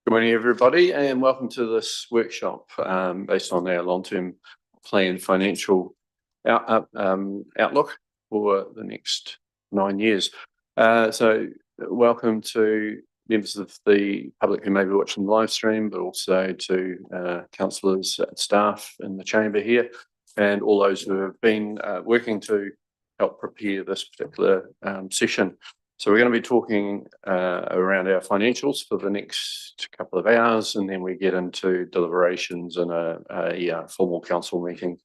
Good morning, everybody, and welcome to this workshop based on our long-term plan financial outlook for the next 9 years. So welcome to members of the public who may be watching the live stream, but also to councillors, staff in the chamber here, and all those who have been working to help prepare this particular session. So we're going to be talking around our financials for the next couple of hours, and then we get into deliberations in a formal council meeting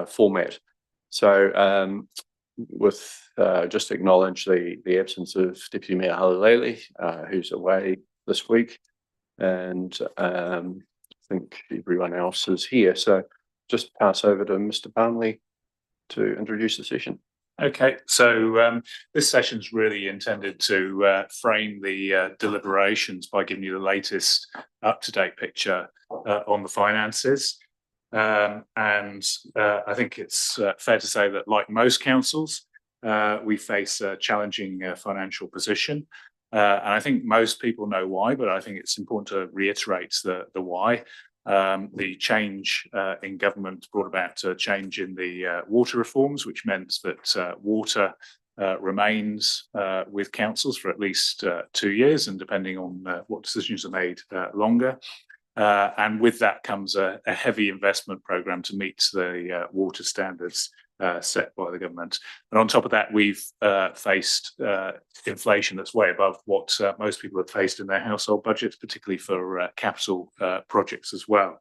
format. So with just acknowledge the absence of Deputy Mayor Halalele, who's away this week, and I think everyone else is here. So just pass over to Mr. Barnley to introduce the session. Okay, so this session is really intended to frame the deliberations by giving you the latest up-to-date picture on the finances. And I think it's fair to say that, like most councils, we face a challenging financial position. And I think most people know why, but I think it's important to reiterate the why. The change in government brought about a change in the water reforms, which meant that water remains with councils for at least 2 years, and depending on what decisions are made, longer. And with that comes a heavy investment programme to meet the water standards set by the government. And on top of that, we've faced inflation that's way above what most people have faced in their household budgets, particularly for capital projects as well.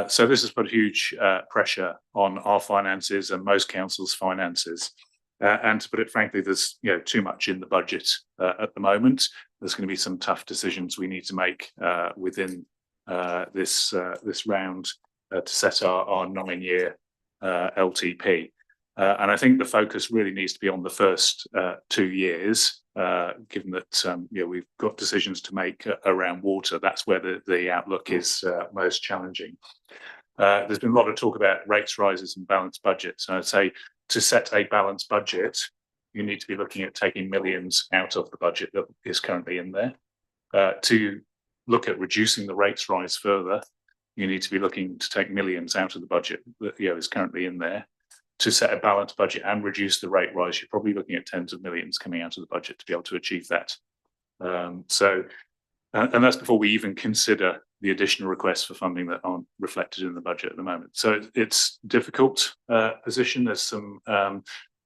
So this has put huge pressure on our finances and most councils' finances. And to put it frankly, there's too much in the budget at the moment. There's going to be some tough decisions we need to make within this round to set our 9-year LTP. And I think the focus really needs to be on the first 2 years, given that we've got decisions to make around water. That's where the outlook is most challenging. There's been a lot of talk about rates rises and balanced budgets. And I'd say to set a balanced budget, you need to be looking at taking millions out of the budget that is currently in there. To look at reducing the rates rise further, you need to be looking to take millions out of the budget that is currently in there. To set a balanced budget and reduce the rate rise, you're probably looking at tens of millions coming out of the budget to be able to achieve that. And that's before we even consider the additional requests for funding that aren't reflected in the budget at the moment. So it's a difficult position. There's some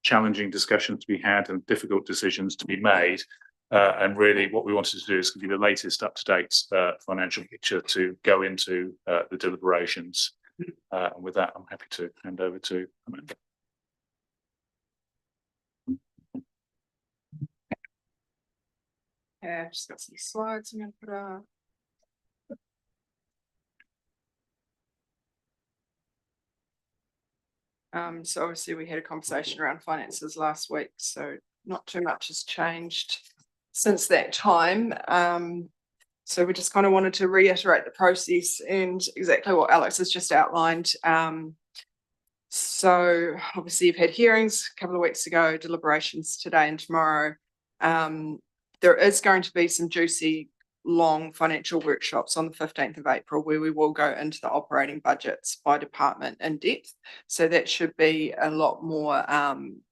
challenging discussions to be had and difficult decisions to be made. And really what we wanted to do is give you the latest up-to-date financial picture to go into the deliberations. And with that, I'm happy to hand over to Amanda. Yeah, I've just got some slides I'm going to put up. So obviously we had a conversation around finances last week, so not too much has changed since that time. So we just kind of wanted to reiterate the process and exactly what Alex has just outlined. So obviously you've had hearings a couple of weeks ago, deliberations today and tomorrow. There is going to be some juicy, long financial workshops on the 15th of April where we will go into the operating budgets by department in depth. So that should be a lot more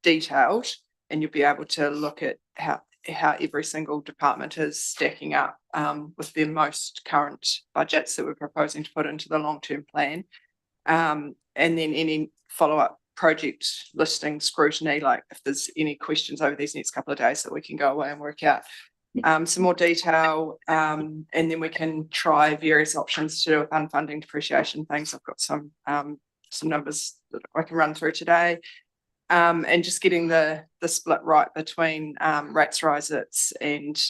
detailed, and you'll be able to look at how every single department is stacking up with their most current budgets that we're proposing to put into the long-term plan. And then any follow-up project listing scrutiny, like if there's any questions over these next couple of days that we can go away and work out some more detail, and then we can try various options to do with unfunding depreciation things. I've got some numbers that I can run through today. And just getting the split right between rates rises and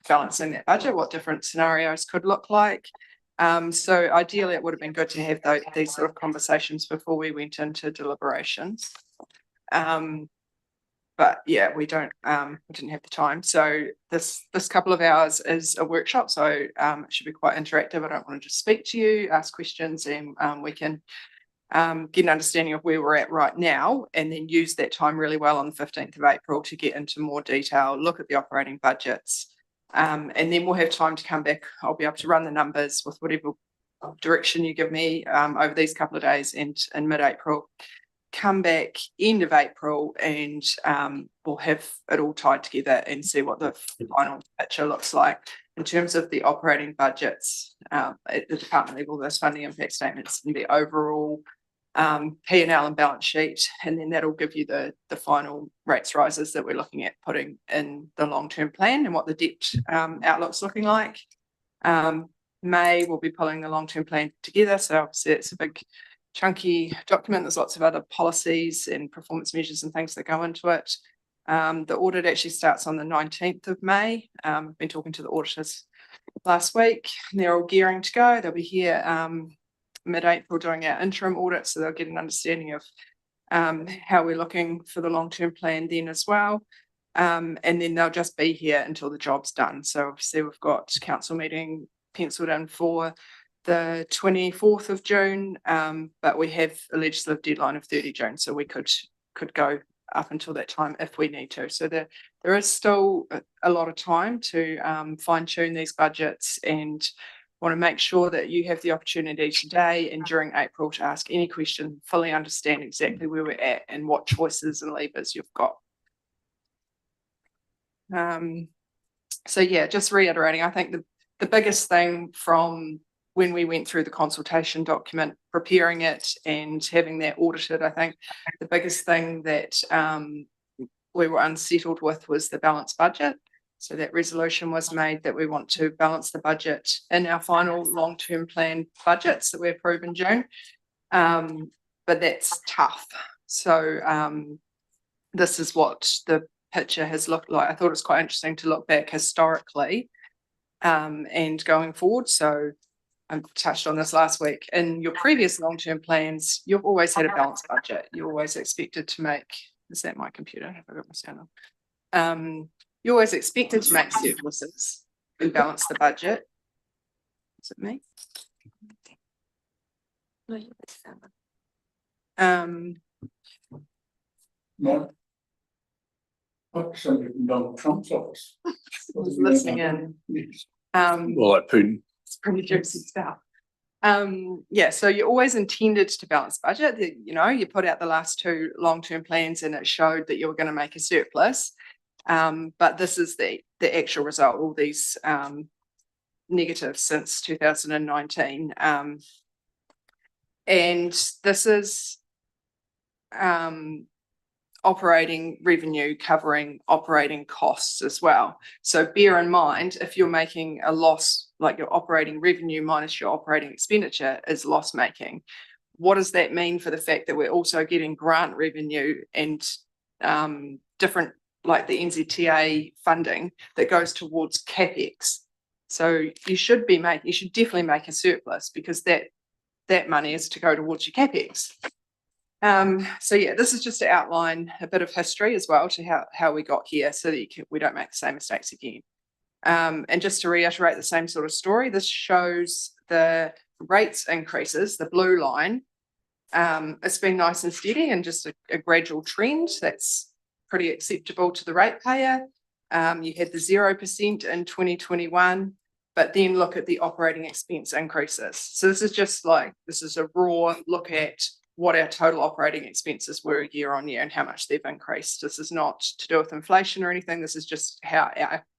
balancing that budget, what different scenarios could look like. So ideally, it would have been good to have these sort of conversations before we went into deliberations. But yeah, we didn't have the time. So this couple of hours is a workshop, so it should be quite interactive. I don't want to just speak to you, ask questions, and we can get an understanding of where we're at right now, and then use that time really well on the 15th of April to get into more detail, look at the operating budgets, And then we'll have time to come back. I'll be able to run the numbers with whatever direction you give me over these couple of days and in mid-April. Come back end of April and we'll have it all tied together and see what the final picture looks like in terms of the operating budgets at the department level, those funding impact statements and the overall P&L and balance sheet, and then that'll give you the final rates rises that we're looking at putting in the long-term plan and what the debt outlook's looking like. May we'll be pulling the long-term plan together, so obviously it's a big chunky document. There's lots of other policies and performance measures and things that go into it. The audit actually starts on the 19th of May. I've been talking to the auditors last week and they're all gearing to go. They'll be here mid-April doing our interim audit, so they'll get an understanding of how we're looking for the long-term plan then as well. And then they'll just be here until the job's done. So obviously we've got council meeting penciled in for the 24th of June, but we have a legislative deadline of 30 June, so we could go up until that time if we need to. So there is still a lot of time to fine-tune these budgets, and want to make sure that you have the opportunity today and during April to ask any question, fully understand exactly where we're at and what choices and levers you've got. So yeah, just reiterating, I think the biggest thing from when we went through the consultation document, preparing it and having that audited, I think the biggest thing that we were unsettled with was the balanced budget. So that resolution was made that we want to balance the budget in our final long-term plan budgets that we approve in June. But that's tough. So this is what the picture has looked like. I thought it was quite interesting to look back historically and going forward. So I touched on this last week. In your previous long-term plans, you've always had a balanced budget. You're always expected to make, is that my computer? Have I got my sound on? You're always expected to make surpluses and balance the budget. Is it me? No. Like somebody from Donald Trump's office. Was listening in. Yes. Well, like Putin. It's pretty juicy stuff. Yeah, so you're always intended to balance budget. You know, you put out the last two long-term plans and it showed that you were going to make a surplus. But this is the actual result, all these negatives since 2019. And this is operating revenue covering operating costs as well. So bear in mind, if you're making a loss, like your operating revenue minus your operating expenditure is loss making, what does that mean for the fact that we're also getting grant revenue and different, like the NZTA funding that goes towards CapEx? So you should definitely make a surplus, because that money is to go towards your CapEx. So yeah, this is just to outline a bit of history as well to how we got here, so that we don't make the same mistakes again. And just to reiterate the same sort of story, this shows the rates increases, the blue line. It's been nice and steady and just a gradual trend that's pretty acceptable to the ratepayer. You had the 0% in 2021, but then look at the operating expense increases. So this is a raw look at what our total operating expenses were year on year and how much they've increased. This is not to do with inflation or anything. This is just how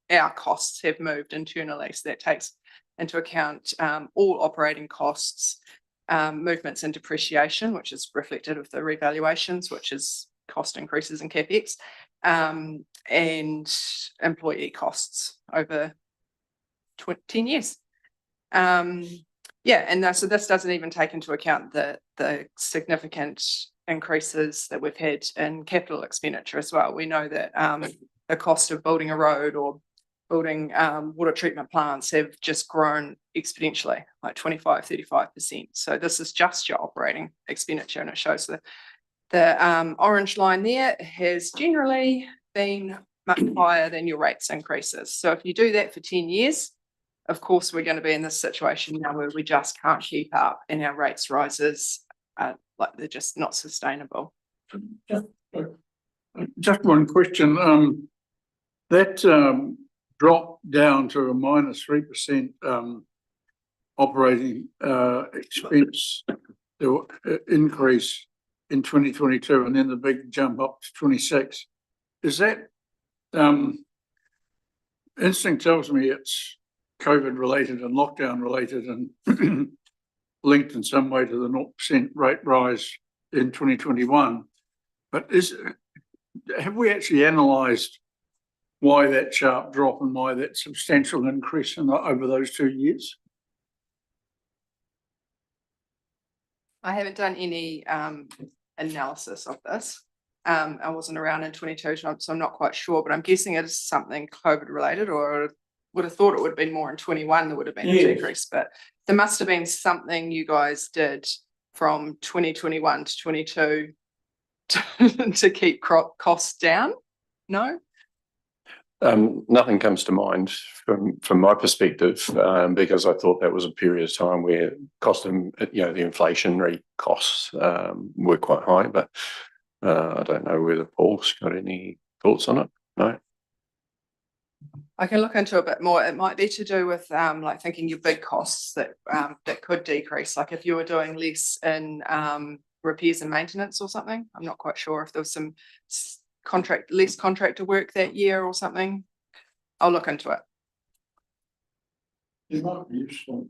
our costs have moved internally. So that takes into account all operating costs, movements in depreciation, which is reflected of the revaluations, which is cost increases in CapEx, and employee costs over 10 years. Yeah, and so this doesn't even take into account the significant increases that we've had in capital expenditure as well. We know that the cost of building a road or building water treatment plants have just grown exponentially, like 25-35%. So this is just your operating expenditure, and it shows the orange line there has generally been much higher than your rates increases. So if you do that for 10 years, of course, we're going to be in this situation now where we just can't keep up, and our rates rises, they're just not sustainable. Just one question. That drop down to a -3% operating expense increase in 2022, and then the big jump up to 26. Is that instinct tells me it's COVID related and lockdown related and linked in some way to the 0% rate rise in 2021. But have we actually analysed why that sharp drop and why that substantial increase over those 2 years? I haven't done any analysis of this. I wasn't around in 22, so I'm not quite sure, but I'm guessing it is something COVID related, or would have thought it would have been more in 21. There would have been a decrease, but there must have been something you guys did from 2021 to 22 to keep costs down. No? Nothing comes to mind from my perspective, because I thought that was a period of time where the inflationary costs were quite high, but I don't know whether Paul's got any thoughts on it. No. I can look into a bit more. It might be to do with like thinking your big costs that could decrease. Like if you were doing less in repairs and maintenance or something. I'm not quite sure if there was some less contractor work that year or something. I'll look into it. It might be useful.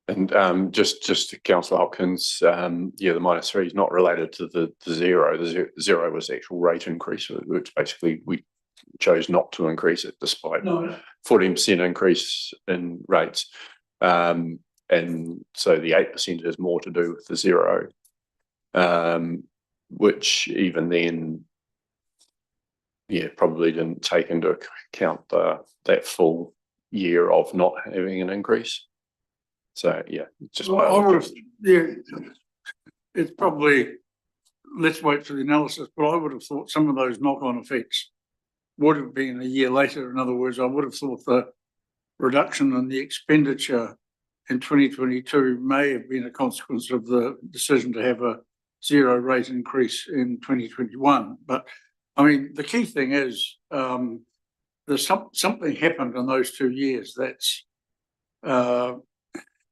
And just to Councillor Hopkins, the -3 is not related to the zero. The zero was the actual rate increase, which basically we chose not to increase it despite 14% increase in rates. And so the 8% is more to do with the zero, which even then, probably didn't take into account that full year of not having an increase. So just it's probably, let's wait for the analysis, but I would have thought some of those knock-on effects would have been a year later. In other words, I would have thought the reduction in the expenditure in 2022 may have been a consequence of the decision to have a zero rate increase in 2021. But I mean, the key thing is there's something happened in those 2 years that's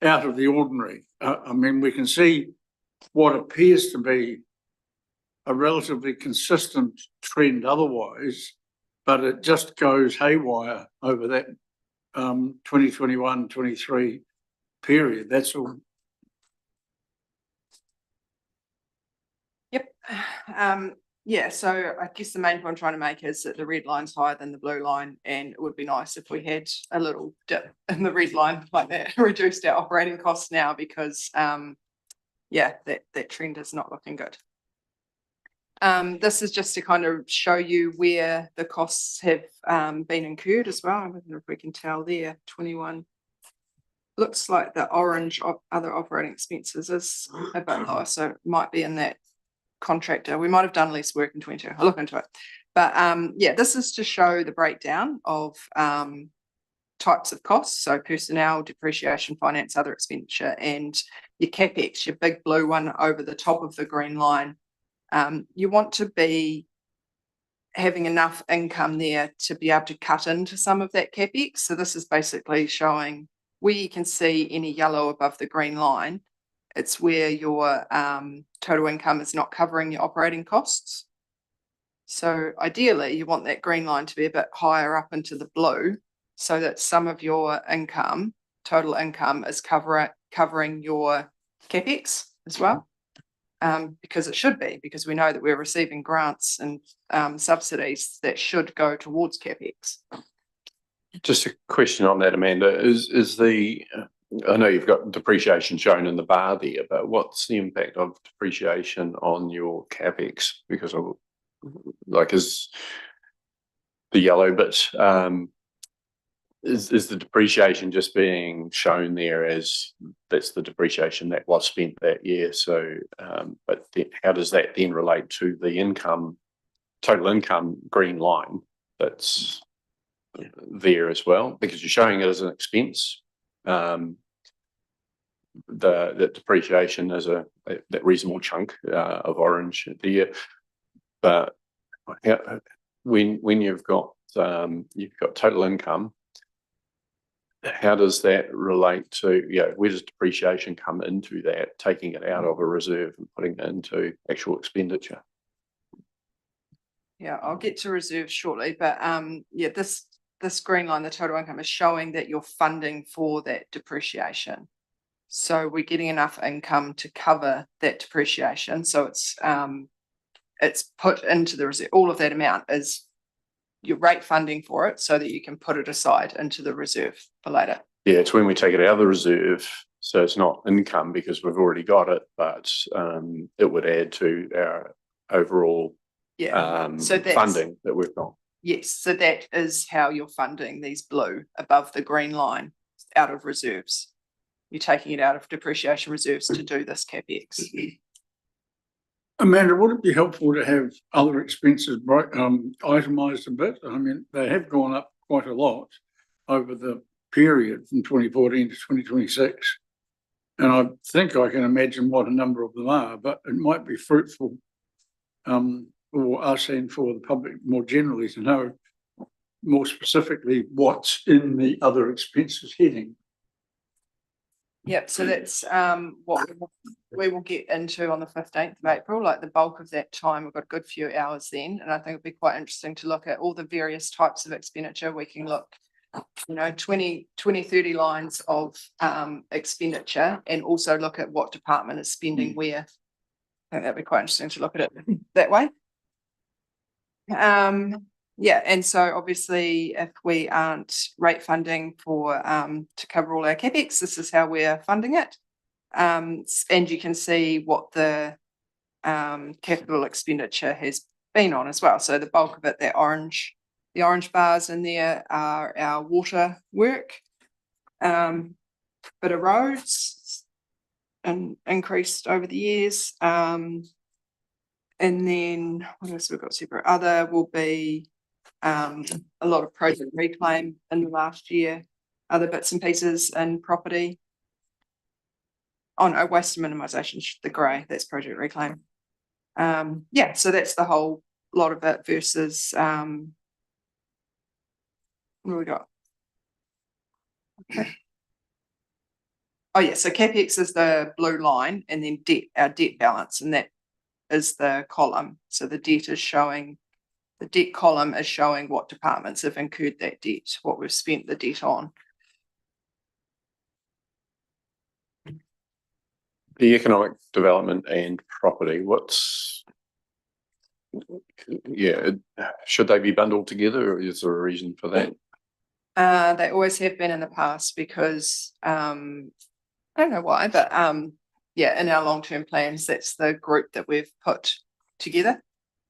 out of the ordinary. I mean, we can see what appears to be a relatively consistent trend otherwise, but it just goes haywire over that 2021-23 period. That's all. Yep. So I guess the main point I'm trying to make is that the red line's higher than the blue line, and it would be nice if we had a little dip in the red line like that, reduced our operating costs now, because that trend is not looking good. This is just to kind of show you where the costs have been incurred as well. I wonder if we can tell there. 21 looks like the orange other operating expenses is a bit lower, so it might be in that contractor. We might have done less work in 22. I'll look into it. But this is to show the breakdown of types of costs. So personnel, depreciation, finance, other expenditure, and your CapEx, your big blue one over the top of the green line. You want to be having enough income there to be able to cut into some of that CapEx. So this is basically showing where you can see any yellow above the green line. It's where your total income is not covering your operating costs. So ideally, you want that green line to be a bit higher up into the blue, so that some of your income, total income, is covering your CapEx as well. Because it should be, because we know that we're receiving grants and subsidies that should go towards CapEx. Just a question on that, Amanda. Is the I know you've got depreciation shown in the bar there, but what's the impact of depreciation on your CapEx? Because is the yellow bit, is the depreciation just being shown there as that's the depreciation that was spent that year? So, but how does that then relate to the total income green line that's there as well? Because you're showing it as an expense. The depreciation is that reasonable chunk of orange there, but when you've got you've got total income. How does that relate to, where does depreciation come into that, taking it out of a reserve and putting it into actual expenditure? Yeah, I'll get to reserves shortly, but this green line, the total income, is showing that you're funding for that depreciation. So we're getting enough income to cover that depreciation. So it's put into the reserve. All of that amount is your rate funding for it, so that you can put it aside into the reserve for later. Yeah, it's when we take it out of the reserve, so it's not income because we've already got it, but it would add to our overall So that's funding that we've got. Yes, so that is how you're funding these blue above the green line out of reserves. You're taking it out of depreciation reserves to do this CapEx. Amanda, would it be helpful to have other expenses itemised a bit? I mean, they have gone up quite a lot over the period from 2014 to 2026. And I think I can imagine what a number of them are, but it might be fruitful for us and for the public more generally to know more specifically what's in the other expenses heading. Yep, so that's what we will get into on the 15th of April, like the bulk of that time. We've got a good few hours then, and I think it'd be quite interesting to look at all the various types of expenditure. We can look, 20, 30 lines of expenditure, and also look at what department is spending where. I think that'd be quite interesting to look at it that way. Yeah, and so obviously if we aren't rate funding for to cover all our CapEx, this is how we're funding it. And you can see what the capital expenditure has been on as well. So the bulk of it, the orange bars in there are our water work, bit of roads and increased over the years. And then what else we've got separate? Other will be a lot of project reclaim in the last year, other bits and pieces in property. Oh no, waste minimisation, the grey, that's project reclaim. Yeah, so that's the whole lot of it versus what do we got? Okay. Oh yeah, so CapEx is the blue line, and then debt, our debt balance, and that is the column. So the debt is showing, the debt column is showing what departments have incurred that debt, what we've spent the debt on. The economic development and property, should they be bundled together, or is there a reason for that? They always have been in the past because I don't know why, but in our long-term plans, that's the group that we've put together.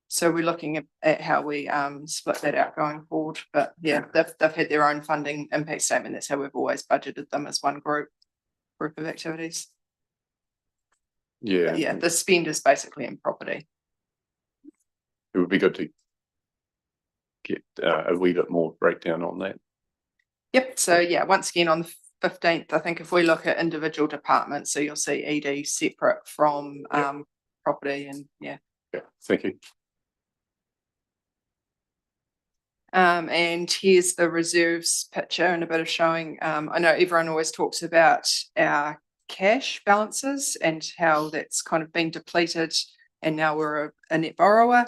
So we're looking at how we split that out going forward. But yeah, they've had their own funding impact statement. That's how we've always budgeted them, as one group of activities. Yeah. But yeah, the spend is basically in property. It would be good to get a wee bit more breakdown on that. Yep. So yeah, once again on the 15th, I think if we look at individual departments, so you'll see ED separate from property, and yeah. Yeah, thank you. And here's the reserves picture and a bit of showing. I know everyone always talks about our cash balances and how that's kind of been depleted, and now we're a net borrower.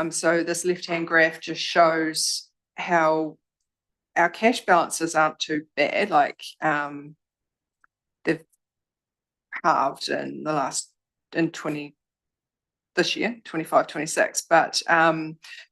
So this left-hand graph just shows how our cash balances aren't too bad. Like they've halved in the last, this year, 25, 26. But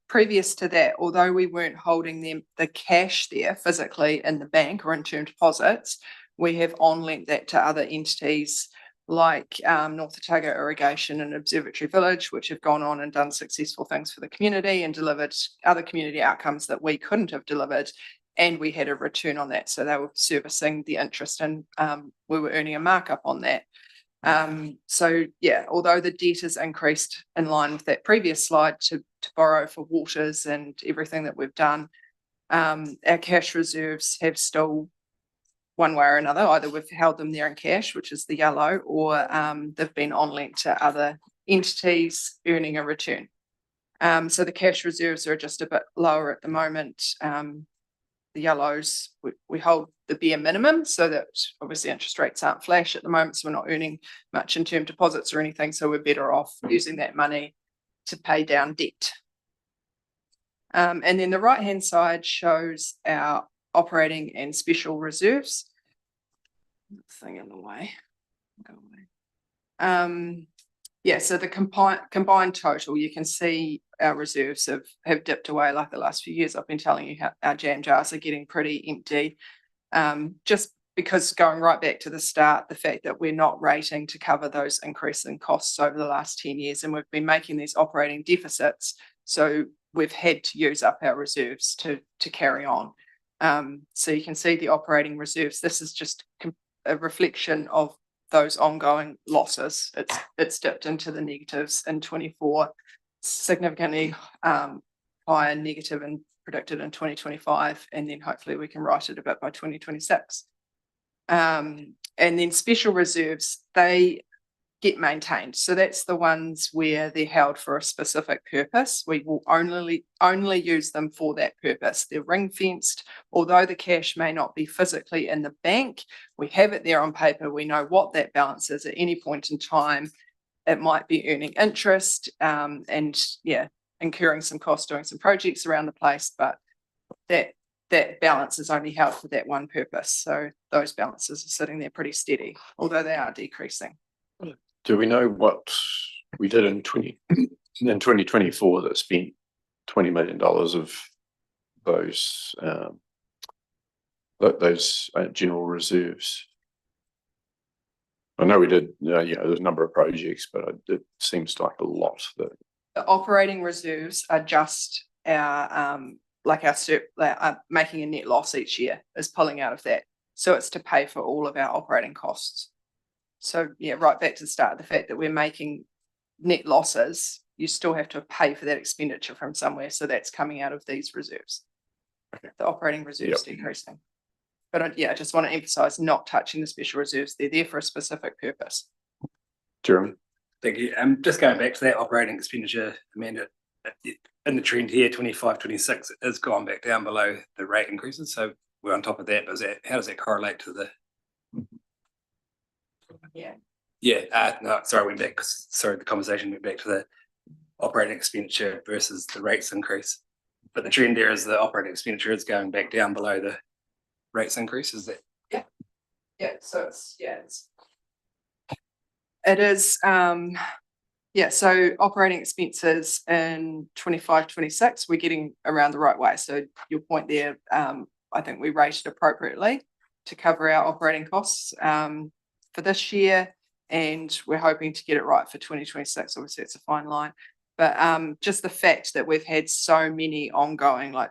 previous to that, although we weren't holding the cash there physically in the bank or in term deposits, we have on-lent that to other entities like North Otago Irrigation and Observatory Village, which have gone on and done successful things for the community and delivered other community outcomes that we couldn't have delivered. And we had a return on that. So they were servicing the interest, and we were earning a markup on that. So yeah, although the debt has increased in line with that previous slide to borrow for waters and everything that we've done, our cash reserves have still, one way or another, either we've held them there in cash, which is the yellow, or they've been on lent to other entities earning a return. So the cash reserves are just a bit lower at the moment. The yellows, we hold the bare minimum so that obviously interest rates aren't flash at the moment. So we're not earning much in term deposits or anything. So we're better off using that money to pay down debt. And then the right-hand side shows our operating and special reserves. Thing in the way. Go away. Yeah, so the combined total, you can see our reserves have dipped away like the last few years. I've been telling you how our jam jars are getting pretty empty. Just because going right back to the start, the fact that we're not rating to cover those increasing costs over the last 10 years, and we've been making these operating deficits. So we've had to use up our reserves to carry on. So you can see the operating reserves. This is just a reflection of those ongoing losses. It's dipped into the negatives in 24, significantly higher negative and predicted in 2025, and then hopefully we can right it a bit by 2026. And then special reserves, they get maintained. So that's the ones where they're held for a specific purpose. We will only use them for that purpose. They're ring fenced. Although the cash may not be physically in the bank, we have it there on paper. We know what that balance is at any point in time. It might be earning interest and yeah, incurring some costs doing some projects around the place, but that balance is only held for that one purpose. So those balances are sitting there pretty steady, although they are decreasing. Do we know what we did in 2024 that spent $20 million of those general reserves? I know we did, there's a number of projects, but it seems like a lot. The operating reserves are just our making a net loss each year is pulling out of that. So it's to pay for all of our operating costs. So yeah, right back to the start, the fact that we're making net losses, you still have to pay for that expenditure from somewhere. So that's coming out of these reserves. Okay. The operating reserves decreasing. But I just want to emphasize not touching the special reserves. They're there for a specific purpose. Jeremy? Thank you. Just going back to that operating expenditure, Amanda, in the trend here, 25, 26 is gone back down below the rate increases. So we're on top of that. But how does that correlate to the? No, sorry, went back. Sorry, the conversation went back to the operating expenditure versus the rates increase. But the trend there is the operating expenditure is going back down below the rates increase. Is that? Yeah. So it is. So operating expenses in 25, 26, we're getting around the right way. So your point there, I think we rated appropriately to cover our operating costs for this year, and we're hoping to get it right for 2026. Obviously, it's a fine line, but just the fact that we've had so many ongoing, like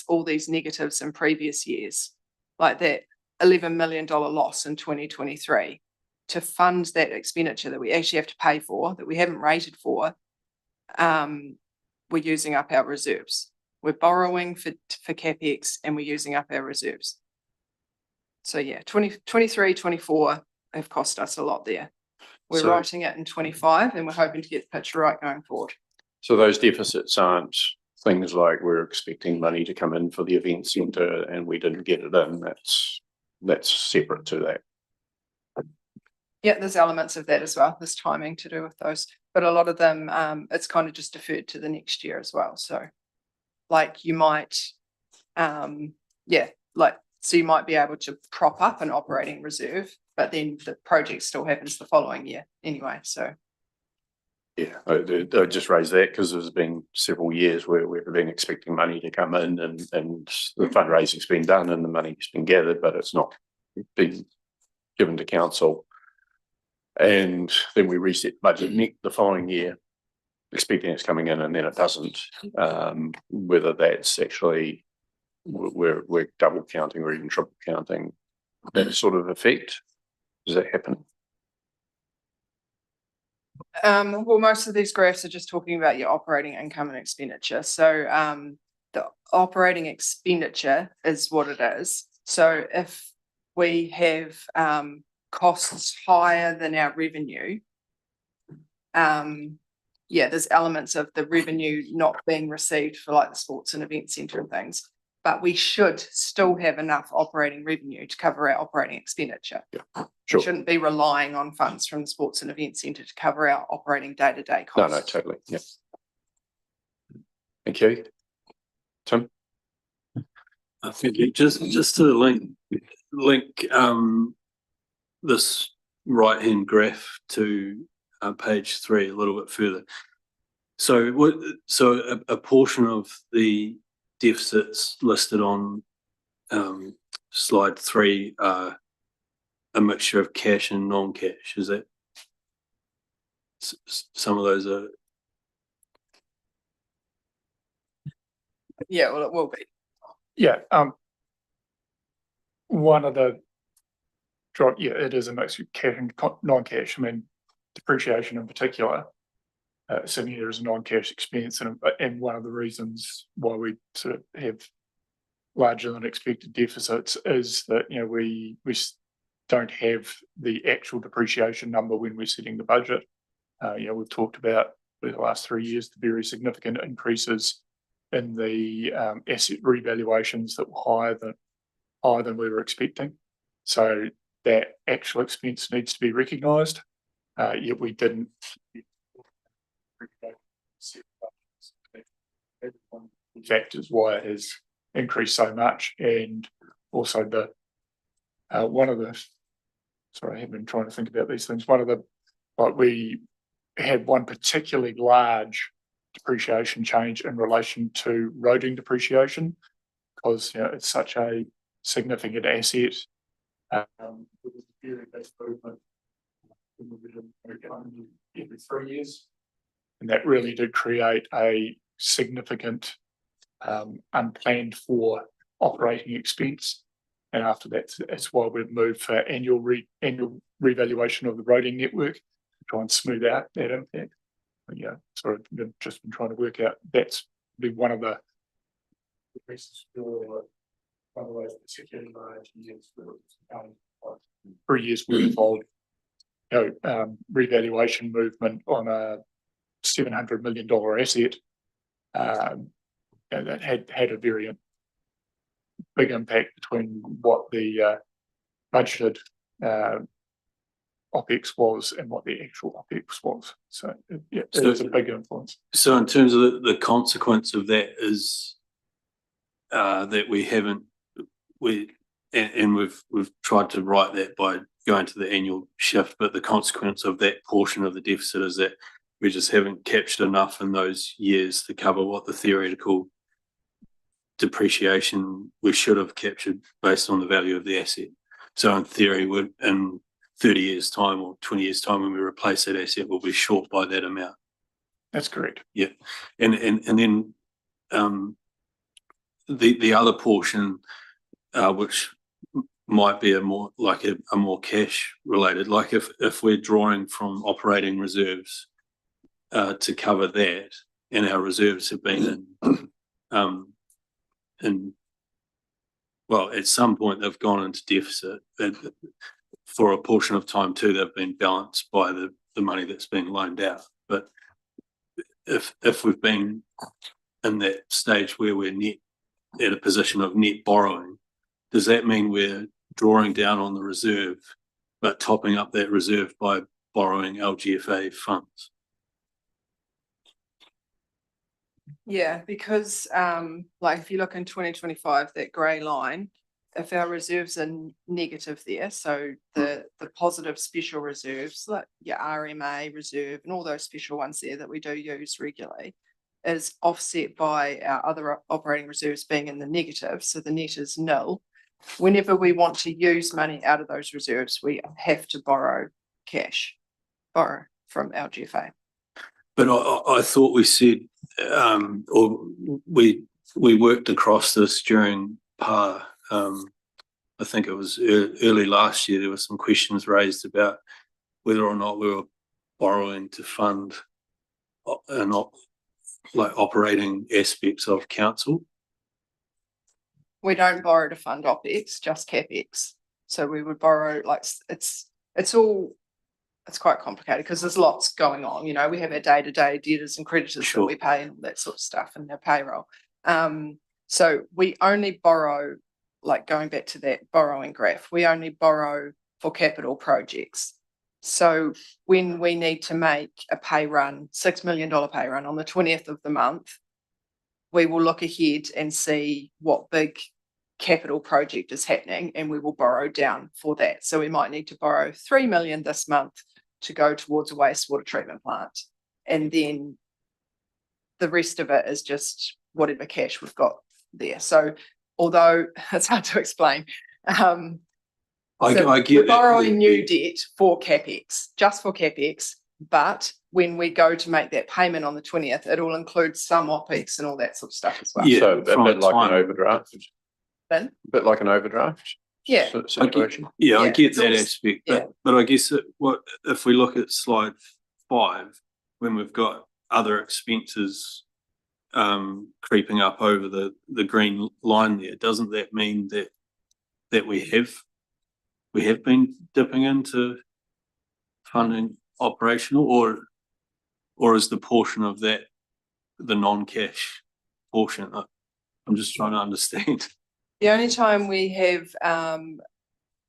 all these negatives in previous years, like that $11 million loss in 2023, to fund that expenditure that we actually have to pay for, that we haven't rated for, we're using up our reserves. We're borrowing for CapEx and we're using up our reserves. So yeah, 23, 24 have cost us a lot there. We're writing it in 25 and we're hoping to get the picture right going forward. So those deficits aren't things like we're expecting money to come in for the event centre and we didn't get it in. That's separate to that. Yeah, there's elements of that as well. There's timing to do with those, but a lot of them, it's kind of just deferred to the next year as well. So like you might, so you might be able to prop up an operating reserve, but then the project still happens the following year anyway. So yeah, I just raised that because there's been several years where we've been expecting money to come in and the fundraising's been done and the money's been gathered, but it's not been given to council. And then we reset budget the following year, expecting it's coming in and then it doesn't. Whether that's actually we're double counting or even triple counting that sort of effect. Does that happen? Well, most of these graphs are just talking about your operating income and expenditure. So the operating expenditure is what it is. So if we have costs higher than our revenue, yeah, there's elements of the revenue not being received for like the sports and event centre and things. But we should still have enough operating revenue to cover our operating expenditure. We Sure. shouldn't be relying on funds from the sports and event centre to cover our operating day-to-day No, costs. no, totally. Yeah. Thank you. Tim? I think just to link this right-hand graph to page 3 a little bit further. So a portion of the deficits listed on slide 3 are a mixture of cash and non-cash. Is that some of those are? Yeah, well, it will be. Yeah, one of the it is a mix of cash and non-cash. I mean, depreciation in particular, certainly there is a non-cash expense, and one of the reasons why we sort of have larger than expected deficits is that, you know, we don't have the actual depreciation number when we're setting the budget. You know, we've talked about for the last 3 years the very significant increases in the asset revaluations that were higher than we were expecting. So that actual expense needs to be recognised. Yet we didn't. Factors why it has increased so much, and also the one of the. Sorry, I have been trying to think about these things. One of the, like, we had one particularly large depreciation change in relation to roading depreciation, because, you know, it's such a significant asset. With a very big movement every 3 years, and that really did create a significant unplanned for operating expense. And after that, that's why we've moved for annual revaluation of the roading network to try and smooth out that impact. But yeah, so I've just been trying to work out, that's be one of the reasons for one of those particularly large years. 3 years worth of, you know, revaluation movement on a $700 million asset, and that had a very big impact between what the budgeted OPEX was and what the actual OPEX was. So yeah, it's a big influence. So in terms of the consequence of that is that we've tried to write that by going to the annual shift, but the consequence of that portion of the deficit is that we just haven't captured enough in those years to cover what the theoretical depreciation we should have captured based on the value of the asset. So in theory, in 30 years time or 20 years time, when we replace that asset, we'll be short by that amount. That's correct. Yeah. And then the other portion, which might be a more cash related, like if we're drawing from operating reserves to cover that, and our reserves have been well, at some point they've gone into deficit. For a portion of time too, they've been balanced by the money that's been loaned out. But if we've been in that stage where we're at a position of net borrowing, does that mean we're drawing down on the reserve, but topping up that reserve by borrowing LGFA funds? Yeah, because like if you look in 2025, that grey line, if our reserves are negative there, so the positive special reserves, like your RMA reserve and all those special ones there that we do use regularly, is offset by our other operating reserves being in the negative, so the net is nil. Whenever we want to use money out of those reserves, we have to borrow from LGFA. But I thought we said, or we worked across this during PAR. I think it was early last year. There were some questions raised about whether or not we were borrowing to fund like operating aspects of council. We don't borrow to fund OPEX, just CapEx. So we would borrow, like, it's all it's quite complicated because there's lots going on. You know, we have our day-to-day debtors and creditors that Sure. we pay and all that sort of stuff and our payroll. So we only borrow, like going back to that borrowing graph, we only borrow for capital projects. So when we need to make a pay run, $6 million pay run on the 20th of the month, we will look ahead and see what big capital project is happening and we will borrow down for that. So we might need to borrow 3 million this month to go towards a wastewater treatment plant. And then the rest of it is just whatever cash we've got there. So although it's hard to explain, so I get we're that. borrowing new debt for CapEx, just for CapEx, but when we go to make that payment on the 20th, it will include some OpEx and all that sort of stuff as well. Yeah, So a from bit like time. an overdraft, Then, a bit like an overdraft. Yeah. Situation. Yeah, I Yeah, get it's that all- aspect, yeah. but I guess what, if we look at slide 5, when we've got other expenses creeping up over the green line there, doesn't that mean that we have been dipping into funding operational, or is the portion of that the non-cash portion? I'm just trying to understand. the only time we have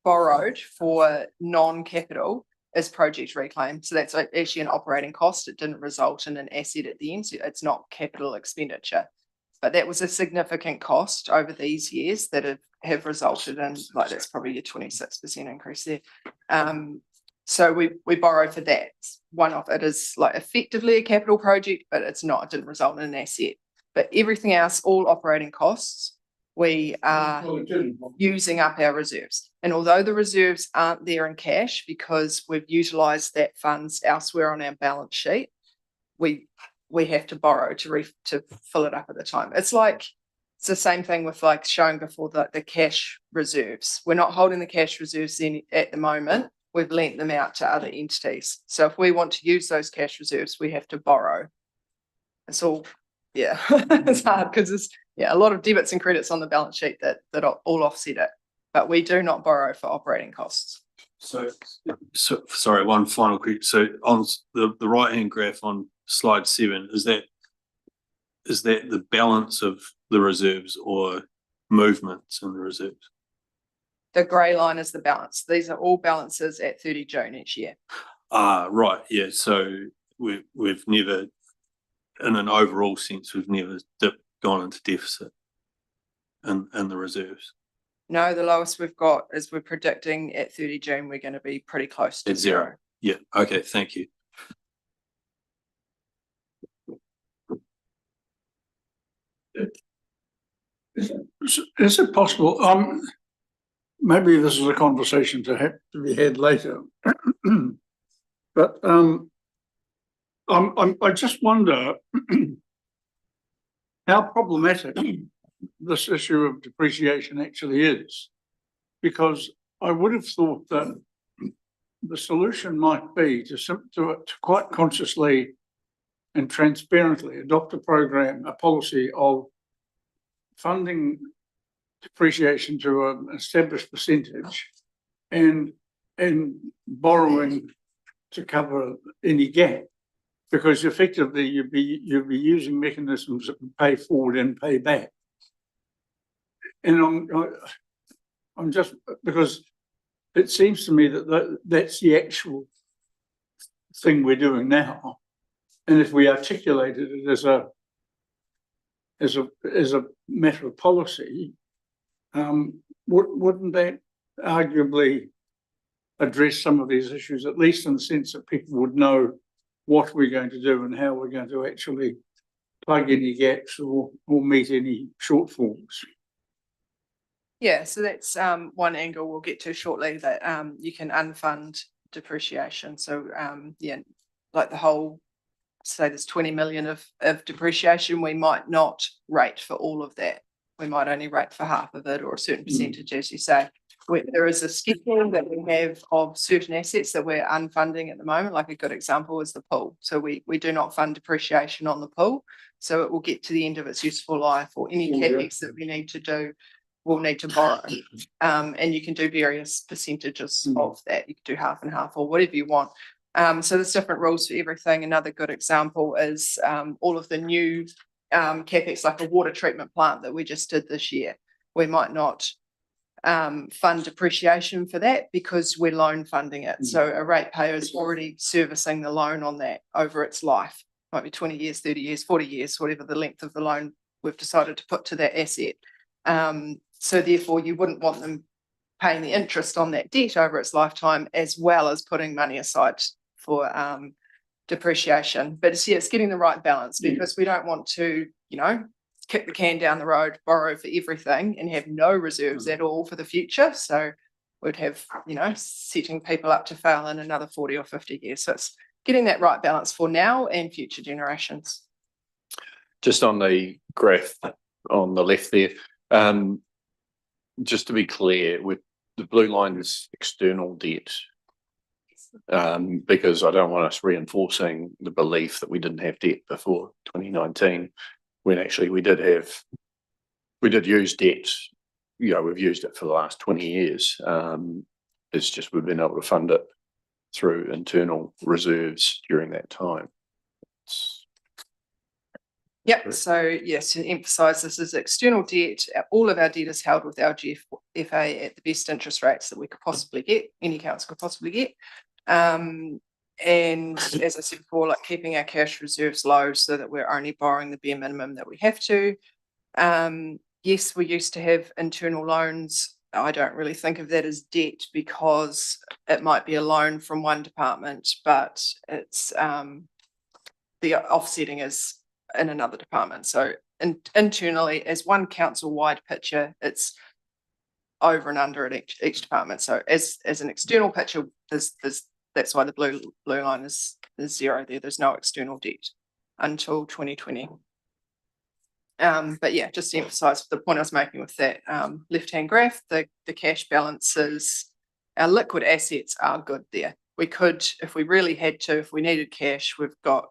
borrowed for non-capital is project reclaim. So that's actually an operating cost. It didn't result in an asset at the end. So it's not capital expenditure. But that was a significant cost over these years that have resulted in, like, that's probably a 26% increase there. So we borrow for that. One of it is like effectively a capital project, but it's not, it didn't result in an asset. But everything else, all operating costs, we are using up our reserves. And although the reserves aren't there in cash because we've utilised that funds elsewhere on our balance sheet, we have to borrow to fill it up at the time. It's the same thing with like showing before the cash reserves. We're not holding the cash reserves in at the moment. We've lent them out to other entities. So if we want to use those cash reserves, we have to borrow. It's all, yeah, it's hard because there's a lot of debits and credits on the balance sheet that all offset it. But we do not borrow for operating costs. So sorry, one final question. So on the right-hand graph on slide 7, is that the balance of the reserves or movements in the reserves? The grey line is the balance. These are all balances at 30 June each year. Right, yeah. So we've never, in an overall sense, we've never gone into deficit in the reserves. No, the lowest we've got is we're predicting at 30 June, we're going to be pretty close to At zero. zero. Yeah, okay, thank you. Is it possible, maybe this is a conversation to be had later, but I just wonder how problematic this issue of depreciation actually is, because I would have thought that the solution might be to quite consciously and transparently adopt a program, a policy of funding depreciation to an established percentage and borrowing to cover any gap, because effectively you'd be using mechanisms that would pay forward and pay back. And I'm just, because it seems to me that that's the actual thing we're doing now, and if we articulated it as a matter of policy, wouldn't that arguably address some of these issues, at least in the sense that people would know what we're going to do and how we're going to actually plug any gaps or meet any shortfalls? Yeah, so that's one angle we'll get to shortly, that you can unfund depreciation. So like the whole, say there's 20 million of depreciation, we might not rate for all of that. We might only rate for half of it or a certain percentage, as you say. There is a schedule that we have of certain assets that we're unfunding at the moment. Like a good example is the pool. So we do not fund depreciation on the pool. So it will get to the end of its useful life, or any CapEx that we need to do, we'll need to borrow. And you can do various percentages of that. You can do half and half or whatever you want. So there's different rules for everything. Another good example is all of the new CapEx, like a water treatment plant that we just did this year. We might not fund depreciation for that because we're loan funding it. So a ratepayer is already servicing the loan on that over its life. Might be 20 years, 30 years, 40 years, whatever the length of the loan we've decided to put to that asset. So therefore you wouldn't want them paying the interest on that debt over its lifetime, as well as putting money aside for depreciation. But it's getting the right balance, because we don't want to, kick the can down the road, borrow for everything and have no reserves at all for the future. So we'd have, setting people up to fail in another 40 or 50 years. So it's getting that right balance for now and future generations. Just on the graph on the left there, just to be clear, with the blue line is external debt, because I don't want us reinforcing the belief that we didn't have debt before 2019, when actually we did use debt. We've used it for the last 20 years. It's just we've been able to fund it through internal reserves during that time. Yep. So yes, to emphasise, this is external debt. All of our debt is held with our GFA at the best interest rates that we could possibly get, any council could possibly get. And as I said before, like keeping our cash reserves low so that we're only borrowing the bare minimum that we have to. Yes, we used to have internal loans. I don't really think of that as debt, because it might be a loan from one department, but it's the offsetting is in another department. So internally, as one council-wide picture, it's over and under at each department. So as an external picture, that's why the blue line is zero there. There's no external debt until 2020. But yeah, just to emphasise the point I was making with that left-hand graph, the cash balances, our liquid assets are good there. We could, if we really had to, if we needed cash, we've got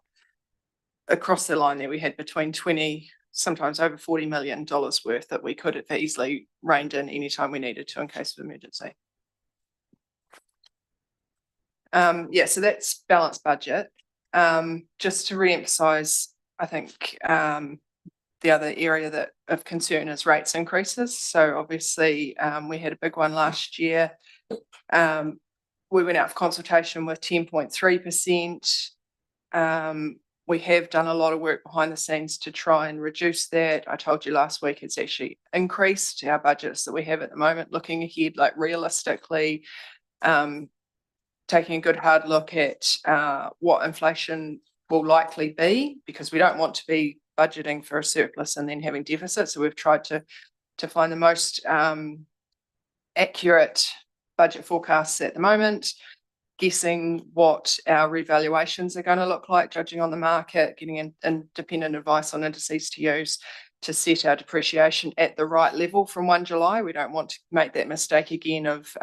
across the line there, we had between 20, sometimes over $40 million worth that we could have easily reined in anytime we needed to in case of emergency. Yeah, so that's balanced budget. Just to re-emphasise, I think the other area of concern is rates increases. So obviously we had a big one last year. We went out for consultation with 10.3%. We have done a lot of work behind the scenes to try and reduce that. I told you last week it's actually increased our budgets that we have at the moment, looking ahead, like realistically, taking a good hard look at what inflation will likely be, because we don't want to be budgeting for a surplus and then having deficits. So we've tried to find the most accurate budget forecasts at the moment, guessing what our revaluations are going to look like, judging on the market, getting independent advice on indices to use to set our depreciation at the right level from 1 July. We don't want to make that mistake again of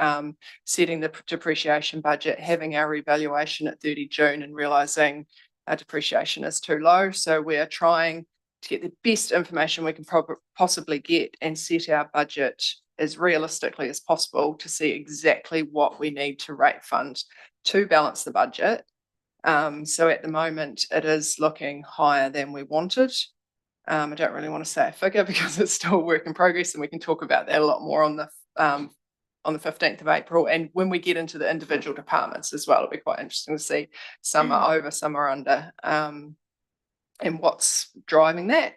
setting the depreciation budget, having our revaluation at 30 June and realising our depreciation is too low. So we are trying to get the best information we can possibly get and set our budget as realistically as possible to see exactly what we need to rate fund to balance the budget. So at the moment, it is looking higher than we wanted. I don't really want to say a figure because it's still a work in progress, and we can talk about that a lot more on the 15th of April. And when we get into the individual departments as well, it'll be quite interesting to see some are over, some are under, and what's driving that.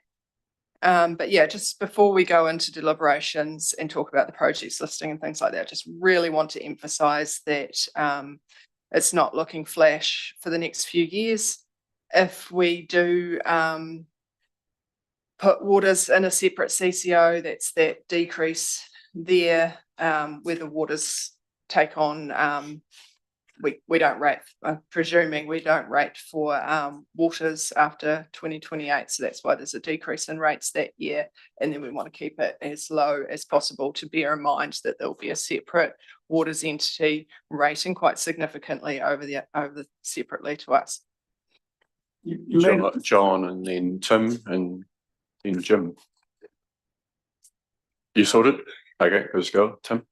But yeah, just before we go into deliberations and talk about the projects listing and things like that, just really want to emphasize that it's not looking flash for the next few years. If we do put waters in a separate CCO, that's that decrease there, where the waters take on, we don't rate, presuming we don't rate for waters after 2028. So that's why there's a decrease in rates that year. And then we want to keep it as low as possible, to bear in mind that there'll be a separate waters entity rating quite significantly over separately to us. John and then Tim and then Jim. You sorted? Okay, let's go. Tim.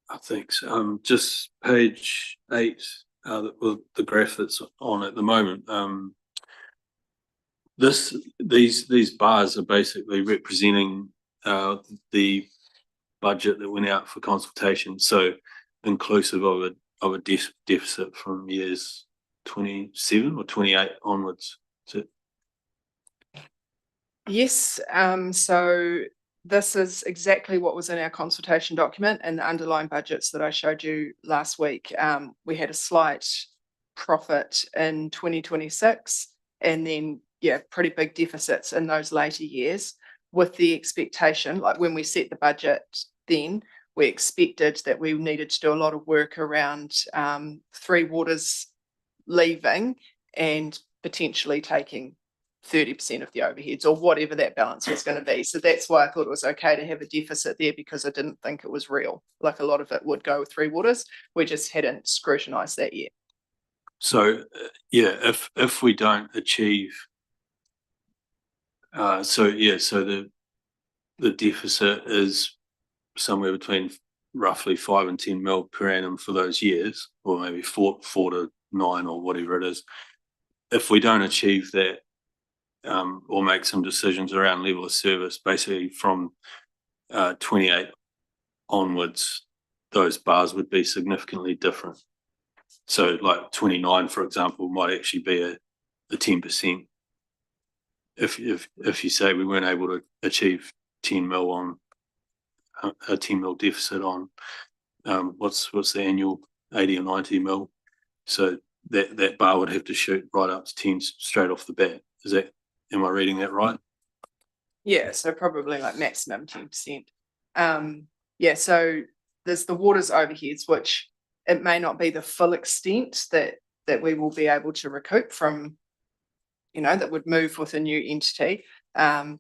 I think so. Just page 8, the graph that's on at the moment, these bars are basically representing the budget that went out for consultation, so inclusive of a deficit from years 27 or 28 onwards. So Yes, so this is exactly what was in our consultation document and the underlying budgets that I showed you last week. We had a slight profit in 2026 and then, yeah, pretty big deficits in those later years with the expectation, like when we set the budget then, we expected that we needed to do a lot of work around Three Waters leaving and potentially taking 30% of the overheads or whatever that balance was going to be. So that's why I thought it was okay to have a deficit there, because I didn't think it was real. Like a lot of it would go with Three Waters. We just hadn't scrutinized that yet. So yeah, if we don't achieve, so the deficit is somewhere between roughly 5 and 10 mil per annum for those years, or maybe four to 9 or whatever it is. If we don't achieve that, or make some decisions around level of service, basically from 28 onwards, those bars would be significantly different. So like 29, for example, might actually be a 10%. If you say we weren't able to achieve 10 mil on a 10 mil deficit on what's the annual 80 or 90 mil, so that bar would have to shoot right up to 10 straight off the bat. Am I reading that right? Yeah, so probably like maximum 10%. Yeah, so there's the waters overheads, which it may not be the full extent that we will be able to recoup from, that would move with a new entity. And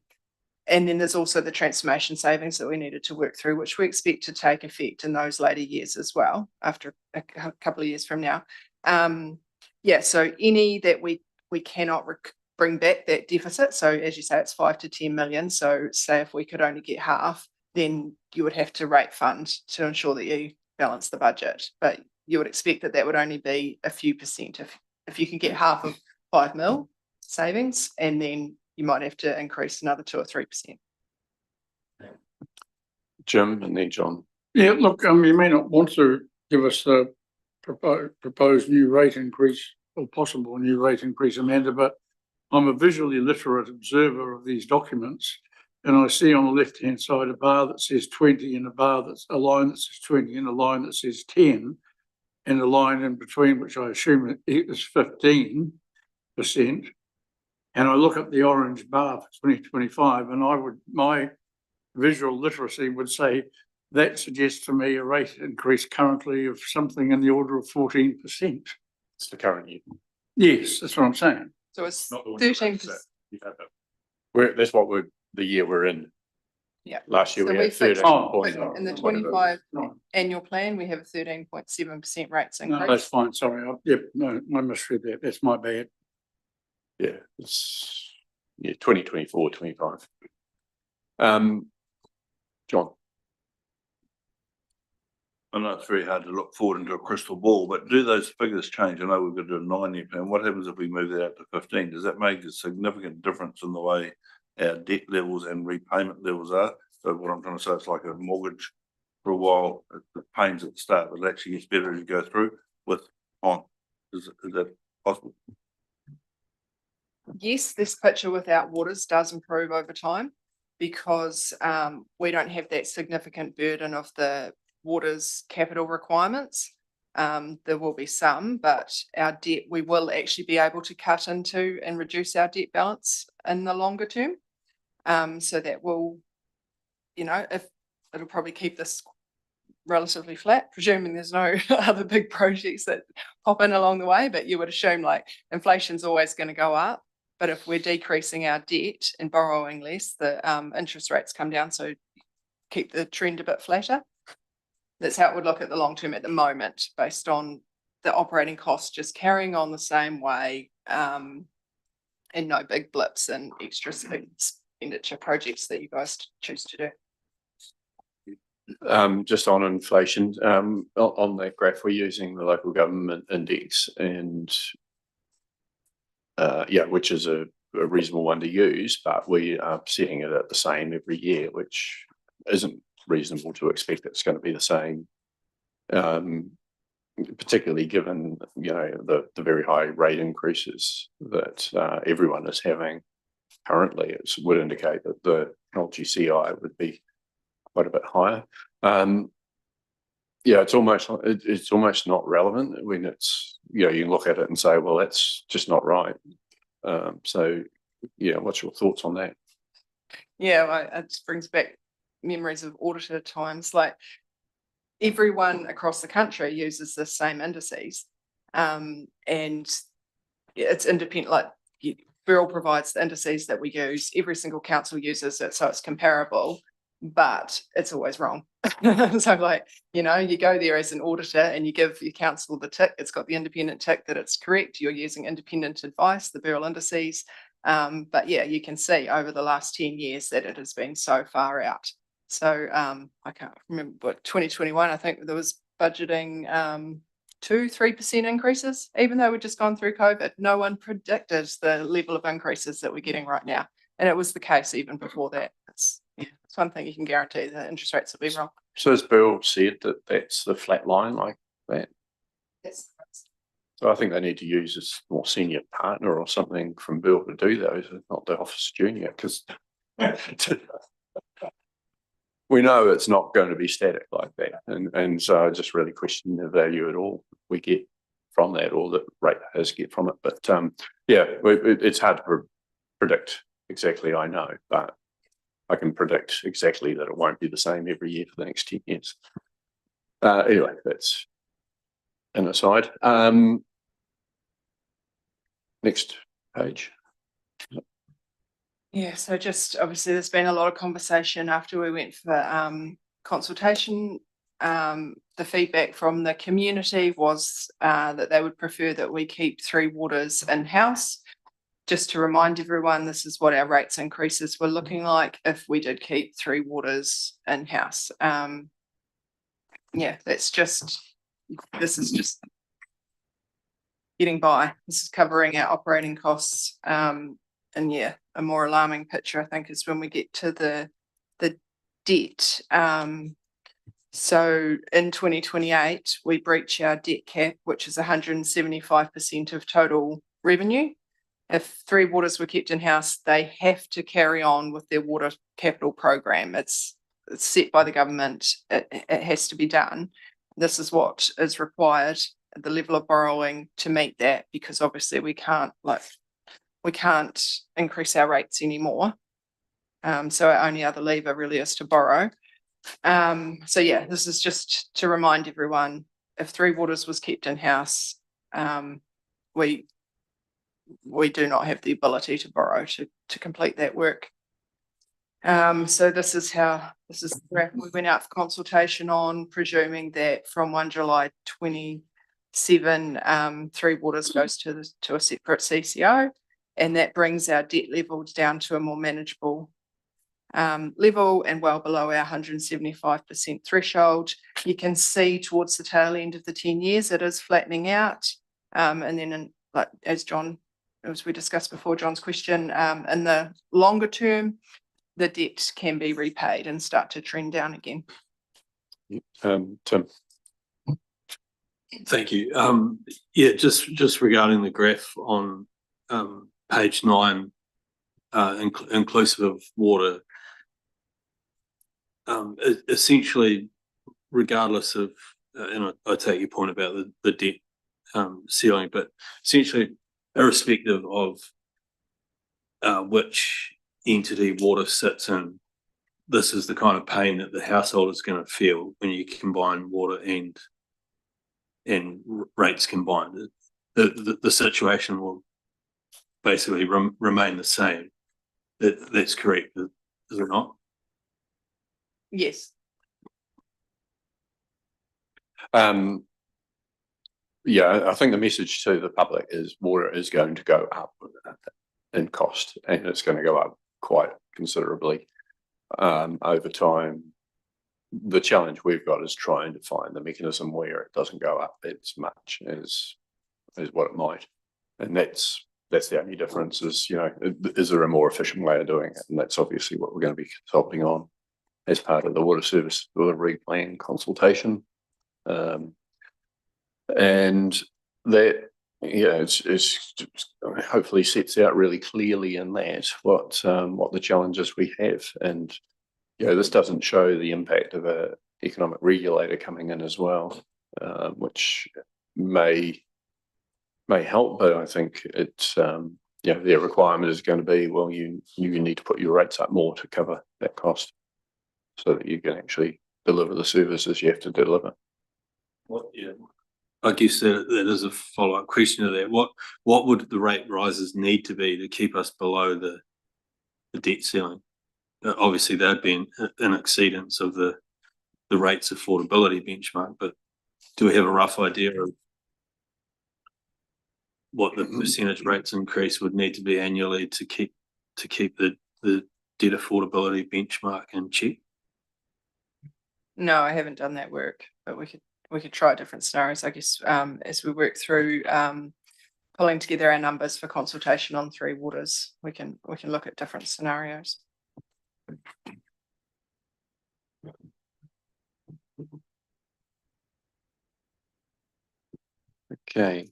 then there's also the transformation savings that we needed to work through, which we expect to take effect in those later years as well, after a couple of years from now. Yeah, so any that we cannot bring back that deficit. So as you say, it's 5 to 10 million. So say if we could only get half, then you would have to rate fund to ensure that you balance the budget. But you would expect that would only be a few percent. If you can get half of 5 mil savings, and then you might have to increase another 2 or 3%. Jim and then John. Yeah, look, you may not want to give us the proposed new rate increase or possible new rate increase, Amanda, but I'm a visually literate observer of these documents, and I see on the left-hand side a bar that says 20 and a line that says 20 and a line that says 10, and a line in between, which I assume is 15%. And I look at the orange bar for 2025, and my visual literacy would say that suggests to me a rate increase currently of something in the order of 14%. It's the current year. Yes, that's what I'm saying. So it's Not the one you 13%. said. You've had that. That's what the year we're in. Yeah. Last year So we we had fixed- 13. In the 25 annual plan, we have a 13.7% rates No, increase. that's fine. Sorry. I misread that. That's my bad. Yeah, it's 2024, 25. John. I know it's very hard to look forward into a crystal ball, but do those figures change? I know we've got to do a 9-year plan. What happens if we move that out to 15? Does that make a significant difference in the way our debt levels and repayment levels are? So what I'm trying to say, it's like a mortgage for a while, it pains at the start, but it actually gets better as you go through with time. Is that possible? Yes, this picture without waters does improve over time, because we don't have that significant burden of the waters capital requirements. There will be some, but our debt, we will actually be able to cut into and reduce our debt balance in the longer term. So that will, if it'll probably keep this relatively flat, presuming there's no other big projects that pop in along the way, but you would assume like inflation's always going to go up. But if we're decreasing our debt and borrowing less, the interest rates come down, so keep the trend a bit flatter. That's how it would look at the long term at the moment, based on the operating costs just carrying on the same way, and no big blips and extra expenditure projects that you guys choose to do. Just on inflation, on that graph, we're using the local government index and yeah, which is a reasonable one to use, but we are setting it at the same every year, which isn't reasonable to expect it's going to be the same. Particularly given, you know, the very high rate increases that everyone is having currently, it would indicate that the LGCI would be quite a bit higher. Yeah, it's almost not relevant when it's, you know, you look at it and say, well, that's just not right. So yeah, what's your thoughts on that? Yeah, it just brings back memories of auditor times. Like everyone across the country uses the same indices, and it's independent. Like Beryl provides the indices that we use. Every single council uses it, so it's comparable, but it's always wrong. So like, you know, you go there as an auditor and you give your council the tick. It's got the independent tick that it's correct. You're using independent advice, the Beryl indices. But yeah, you can see over the last 10 years that it has been so far out. So I can't remember, but 2021, I think there was budgeting 2-3% increases, even though we've just gone through COVID. No one predicted the level of increases that we're getting right now. And it was the case even before that. It's one thing you can guarantee, the interest rates will be wrong. So has Bill said that that's the flat line like that? Yes. So I think they need to use a more senior partner or something from Bill to do those, not the office junior, because we know it's not going to be static like that. And so I just really question the value at all we get from that, or the ratepayers get from it. But yeah, it's hard to predict exactly, I know, but I can predict exactly that it won't be the same every year for the next 10 years. Anyway, that's an aside. Next page. Yeah, so just obviously there's been a lot of conversation after we went for consultation. The feedback from the community was that they would prefer that we keep Three Waters in-house. Just to remind everyone, this is what our rates increases were looking like if we did keep Three Waters in-house. Yeah, this is just getting by. This is covering our operating costs. And yeah, a more alarming picture, I think, is when we get to the debt. So in 2028, we breach our debt cap, which is 175% of total revenue. If Three Waters were kept in-house, they have to carry on with their water capital program. It's set by the government. It has to be done. This is what is required at the level of borrowing to meet that, because obviously we can't increase our rates anymore. So our only other lever really is to borrow. So yeah, this is just to remind everyone, if Three Waters was kept in-house, we do not have the ability to borrow to complete that work. So this is the graph we went out for consultation on, presuming that from 1 July 27, Three Waters goes to a separate CCO, and that brings our debt levels down to a more manageable level and well below our 175% threshold. You can see towards the tail end of the 10 years, it is flattening out. And then like as we discussed before, John's question, in the longer term, the debt can be repaid and start to trend down again. Tim. Thank you. Yeah, just regarding the graph on page 9, inclusive of water, essentially, regardless of, and I take your point about the debt ceiling, but essentially, irrespective of which entity water sits in, this is the kind of pain that the household is going to feel when you combine water and rates combined. The situation will basically remain the same. That's correct, is it not? Yes. Yeah, I think the message to the public is water is going to go up in cost, and it's going to go up quite considerably over time. the challenge we've got is trying to find the mechanism where it doesn't go up as much as what it might. And that's the only difference is, you know, is there a more efficient way of doing it? And that's obviously what we're going to be consulting on as part of the water service delivery plan consultation. And that, yeah, it's hopefully sets out really clearly in that what the challenges we have. And, you know, this doesn't show the impact of a economic regulator coming in as well, which may help, but I think it's, you know, their requirement is going to be, well, you need to put your rates up more to cover that cost so that you can actually deliver the services you have to deliver. I guess that is a follow-up question to that. What would the rate rises need to be to keep us below the debt ceiling? Obviously, that'd be in exceedance of the rates affordability benchmark, but do we have a rough idea of what the percentage rates increase would need to be annually to keep the debt affordability benchmark in check? No, I haven't done that work, but we could try different scenarios, I guess, as we work through pulling together our numbers for consultation on Three Waters. We can look at different scenarios. Okay.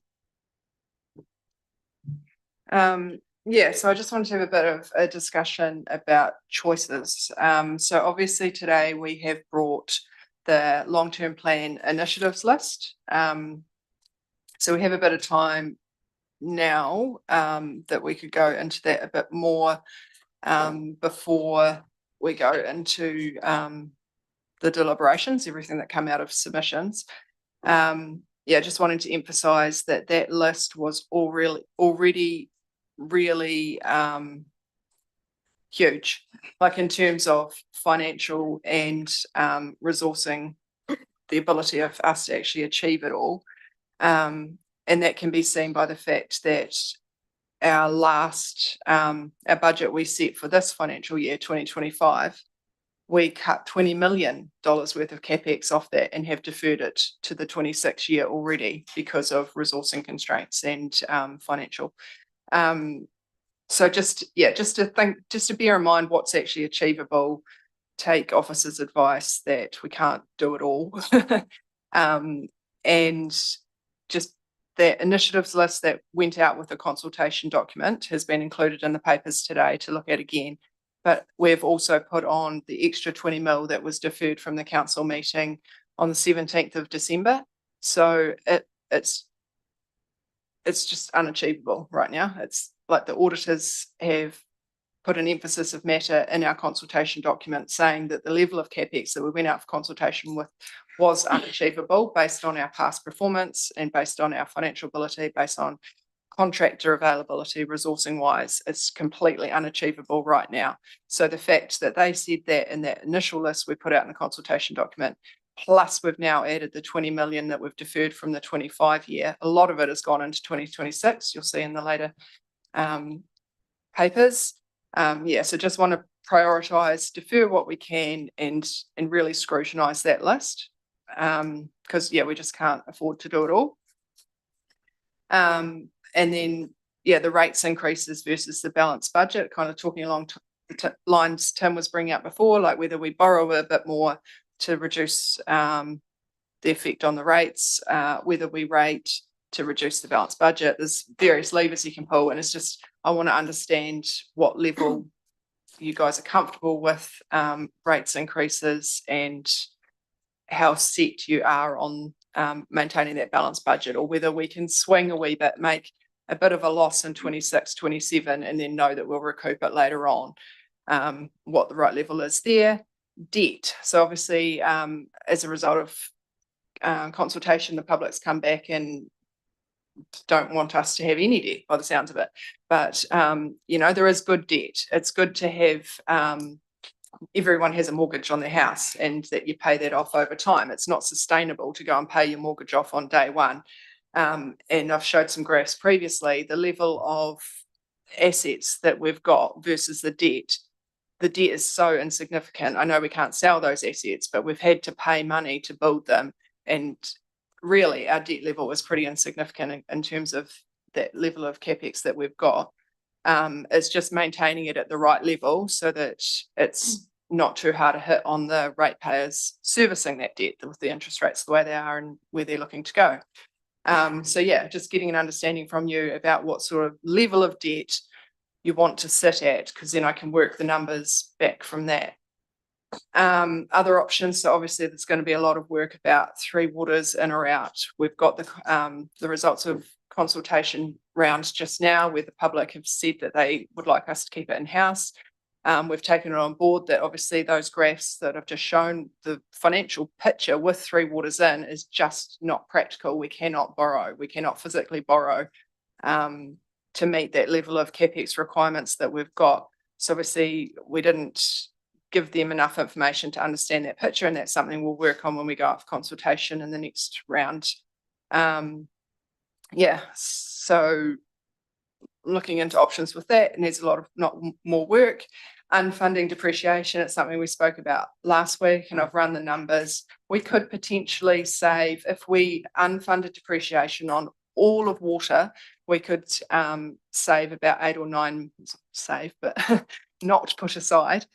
Yeah, so I just wanted to have a bit of a discussion about choices. So obviously today we have brought the long-term plan initiatives list. So we have a bit of time now that we could go into that a bit more before we go into the deliberations, everything that come out of submissions. Yeah, just wanting to emphasize that list was already really huge, like in terms of financial and resourcing the ability of us to actually achieve it all. And that can be seen by the fact that our our budget we set for this financial year, 2025, we cut $20 million worth of CapEx off that and have deferred it to the 26th year already because of resourcing constraints and financial. So just to bear in mind what's actually achievable, take officers' advice that we can't do it all. And just the initiatives list that went out with the consultation document has been included in the papers today to look at again. But we've also put on the extra 20 mil that was deferred from the council meeting on the 17th of December. So it's just unachievable right now. It's like the auditors have put an emphasis of matter in our consultation document saying that the level of CapEx that we went out for consultation with was unachievable based on our past performance and based on our financial ability, based on contractor availability, resourcing wise, it's completely unachievable right now. So the fact that they said that in that initial list we put out in the consultation document, plus we've now added the 20 million that we've deferred from the 25 year, a lot of it has gone into 2026. You'll see in the later papers. Yeah, so just want to prioritize, defer what we can and really scrutinize that list. Because yeah, we just can't afford to do it all. And then, yeah, the rates increases versus the balanced budget, kind of talking along the lines Tim was bringing up before, like whether we borrow a bit more to reduce the effect on the rates, whether we rate to reduce the balanced budget. There's various levers you can pull, and it's just, I want to understand what level you guys are comfortable with rates increases and how set you are on maintaining that balanced budget, or whether we can swing a wee bit, make a bit of a loss in 26, 27, and then know that we'll recoup it later on, what the right level is there. Debt. So obviously, as a result of consultation, the public's come back and don't want us to have any debt by the sounds of it. But, you know, there is good debt. It's good to have everyone has a mortgage on their house and that you pay that off over time. It's not sustainable to go and pay your mortgage off on day one. And I've showed some graphs previously, the level of assets that we've got versus the debt the debt is so insignificant. I know we can't sell those assets, but we've had to pay money to build them. And really, our debt level is pretty insignificant in terms of that level of CapEx that we've got. It's just maintaining it at the right level so that it's not too hard to hit on the ratepayers servicing that debt with the interest rates the way they are and where they're looking to go. So yeah, just getting an understanding from you about what sort of level of debt you want to sit at, because then I can work the numbers back from that. Other options, so obviously there's going to be a lot of work about Three Waters in or out. We've got the results of consultation rounds just now where the public have said that they would like us to keep it in-house. We've taken it on board that obviously those graphs that I've just shown, the financial picture with Three Waters in is just not practical. We cannot borrow, we cannot physically borrow to meet that level of CapEx requirements that we've got. So obviously we didn't give them enough information to understand that picture, and that's something we'll work on when we go out for consultation in the next round. Yeah, so looking into options with that, and there's a lot of not more work. Unfunding depreciation, it's something we spoke about last week, and I've run the numbers. We could potentially save, if we unfunded depreciation on all of water, we could save about 8 or 9, save, but not put aside,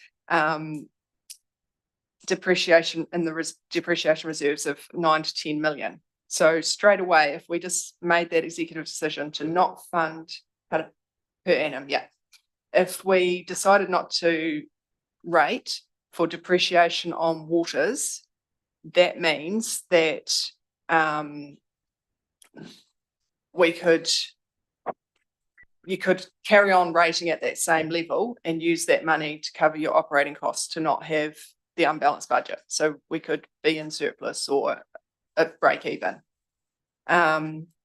depreciation in the depreciation reserves of 9 to 10 million. So straight away, if we just made that executive decision to not fund per annum, yeah. If we decided not to rate for depreciation on waters, that means that you could carry on rating at that same level and use that money to cover your operating costs to not have the unbalanced budget. So we could be in surplus or at break even.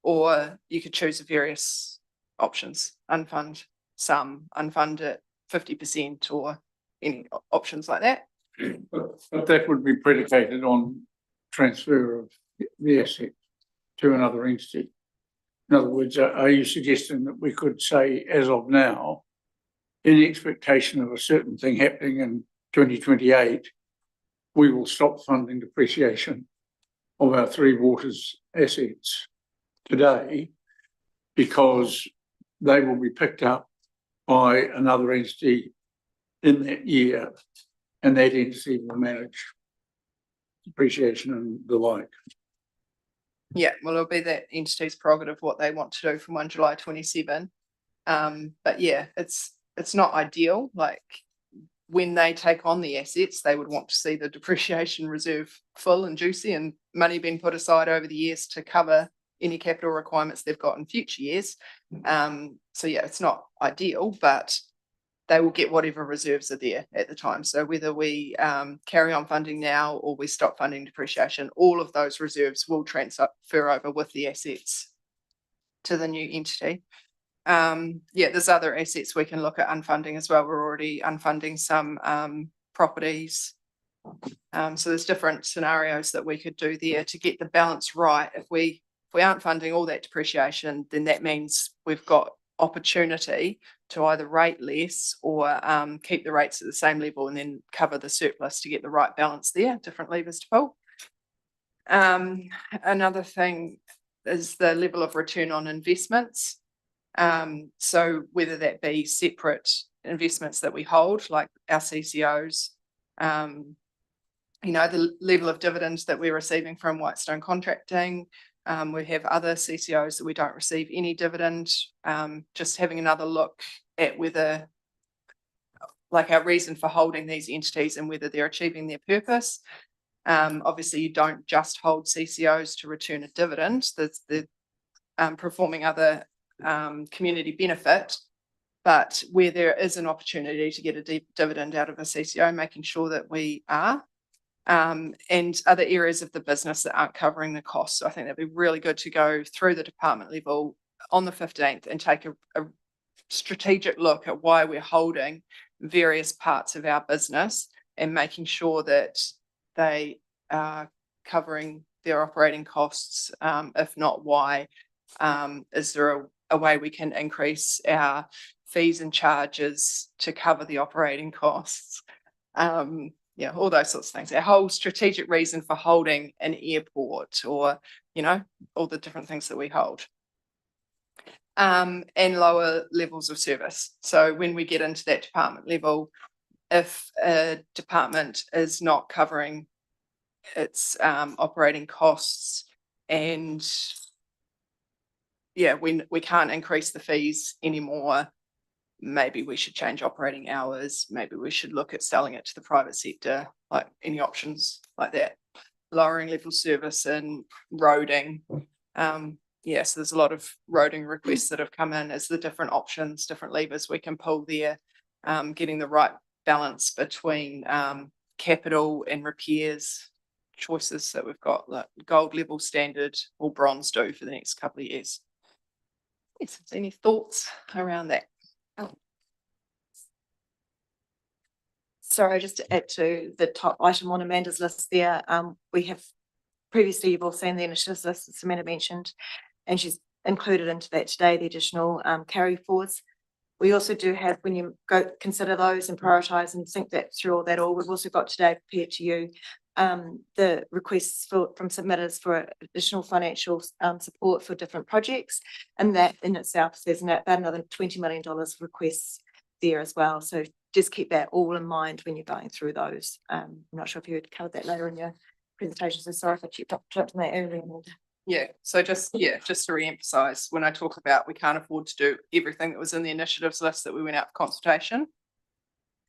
Or you could choose various options, unfund some, unfund it 50% or any options like that. But that would be predicated on transfer of the asset to another entity. In other words, are you suggesting that we could say, as of now, in the expectation of a certain thing happening in 2028, we will stop funding depreciation of our Three Waters assets today because they will be picked up by another entity in that year, and that entity will manage depreciation and the like? Yeah, well, it'll be that entity's prerogative what they want to do from 1 July 27. But yeah, it's not ideal. Like when they take on the assets, they would want to see the depreciation reserve full and juicy and money being put aside over the years to cover any capital requirements they've got in future years. So yeah, it's not ideal, but they will get whatever reserves are there at the time. So whether we carry on funding now or we stop funding depreciation, all of those reserves will transfer over with the assets to the new entity. Yeah, there's other assets we can look at unfunding as well. We're already unfunding some properties. So there's different scenarios that we could do there to get the balance right. If we aren't funding all that depreciation, then that means we've got opportunity to either rate less or keep the rates at the same level and then cover the surplus to get the right balance there, different levers to pull. Another thing is the level of return on investments. So whether that be separate investments that we hold, like our CCOs, you know, the level of dividends that we're receiving from Whitestone Contracting. We have other CCOs that we don't receive any dividend. Just having another look at whether, like, our reason for holding these entities and whether they're achieving their purpose. Obviously, you don't just hold CCOs to return a dividend. They're performing other community benefit, but where there is an opportunity to get a dividend out of a CCO, making sure that we are. And other areas of the business that aren't covering the costs. So I think that'd be really good to go through the department level on the 15th and take a strategic look at why we're holding various parts of our business and making sure that they are covering their operating costs. If not, why? Is there a way we can increase our fees and charges to cover the operating costs. Yeah, all those sorts of things. Our whole strategic reason for holding an airport, or, you know, all the different things that we hold. And lower levels of service. So when we get into that department level, if a department is not covering its operating costs, and yeah, we can't increase the fees anymore, maybe we should change operating hours. Maybe we should look at selling it to the private sector, like any options like that. Lowering level service and roading. Yeah, so there's a lot of roading requests that have come in as the different options, different levers we can pull there. Getting the right balance between capital and repairs choices that we've got, like gold level, standard, or bronze do for the next couple of years. Yes, any thoughts around that? Sorry, just to add to the top item on Amanda's list there, we have previously, you've all seen the initiatives list that Samantha mentioned, and she's included into that today, the additional carry forwards. We also do have, when you go consider those and prioritise and think that through all that, we've also got today prepared to you the requests from submitters for additional financial support for different projects, and that in itself there's about another $20 million requests there as well. So just keep that all in mind when you're going through those. I'm not sure if you had covered that later in your presentation, so sorry if I jumped on that earlier. Yeah, so just to re-emphasize, when I talk about we can't afford to do everything that was in the initiatives list that we went out for consultation,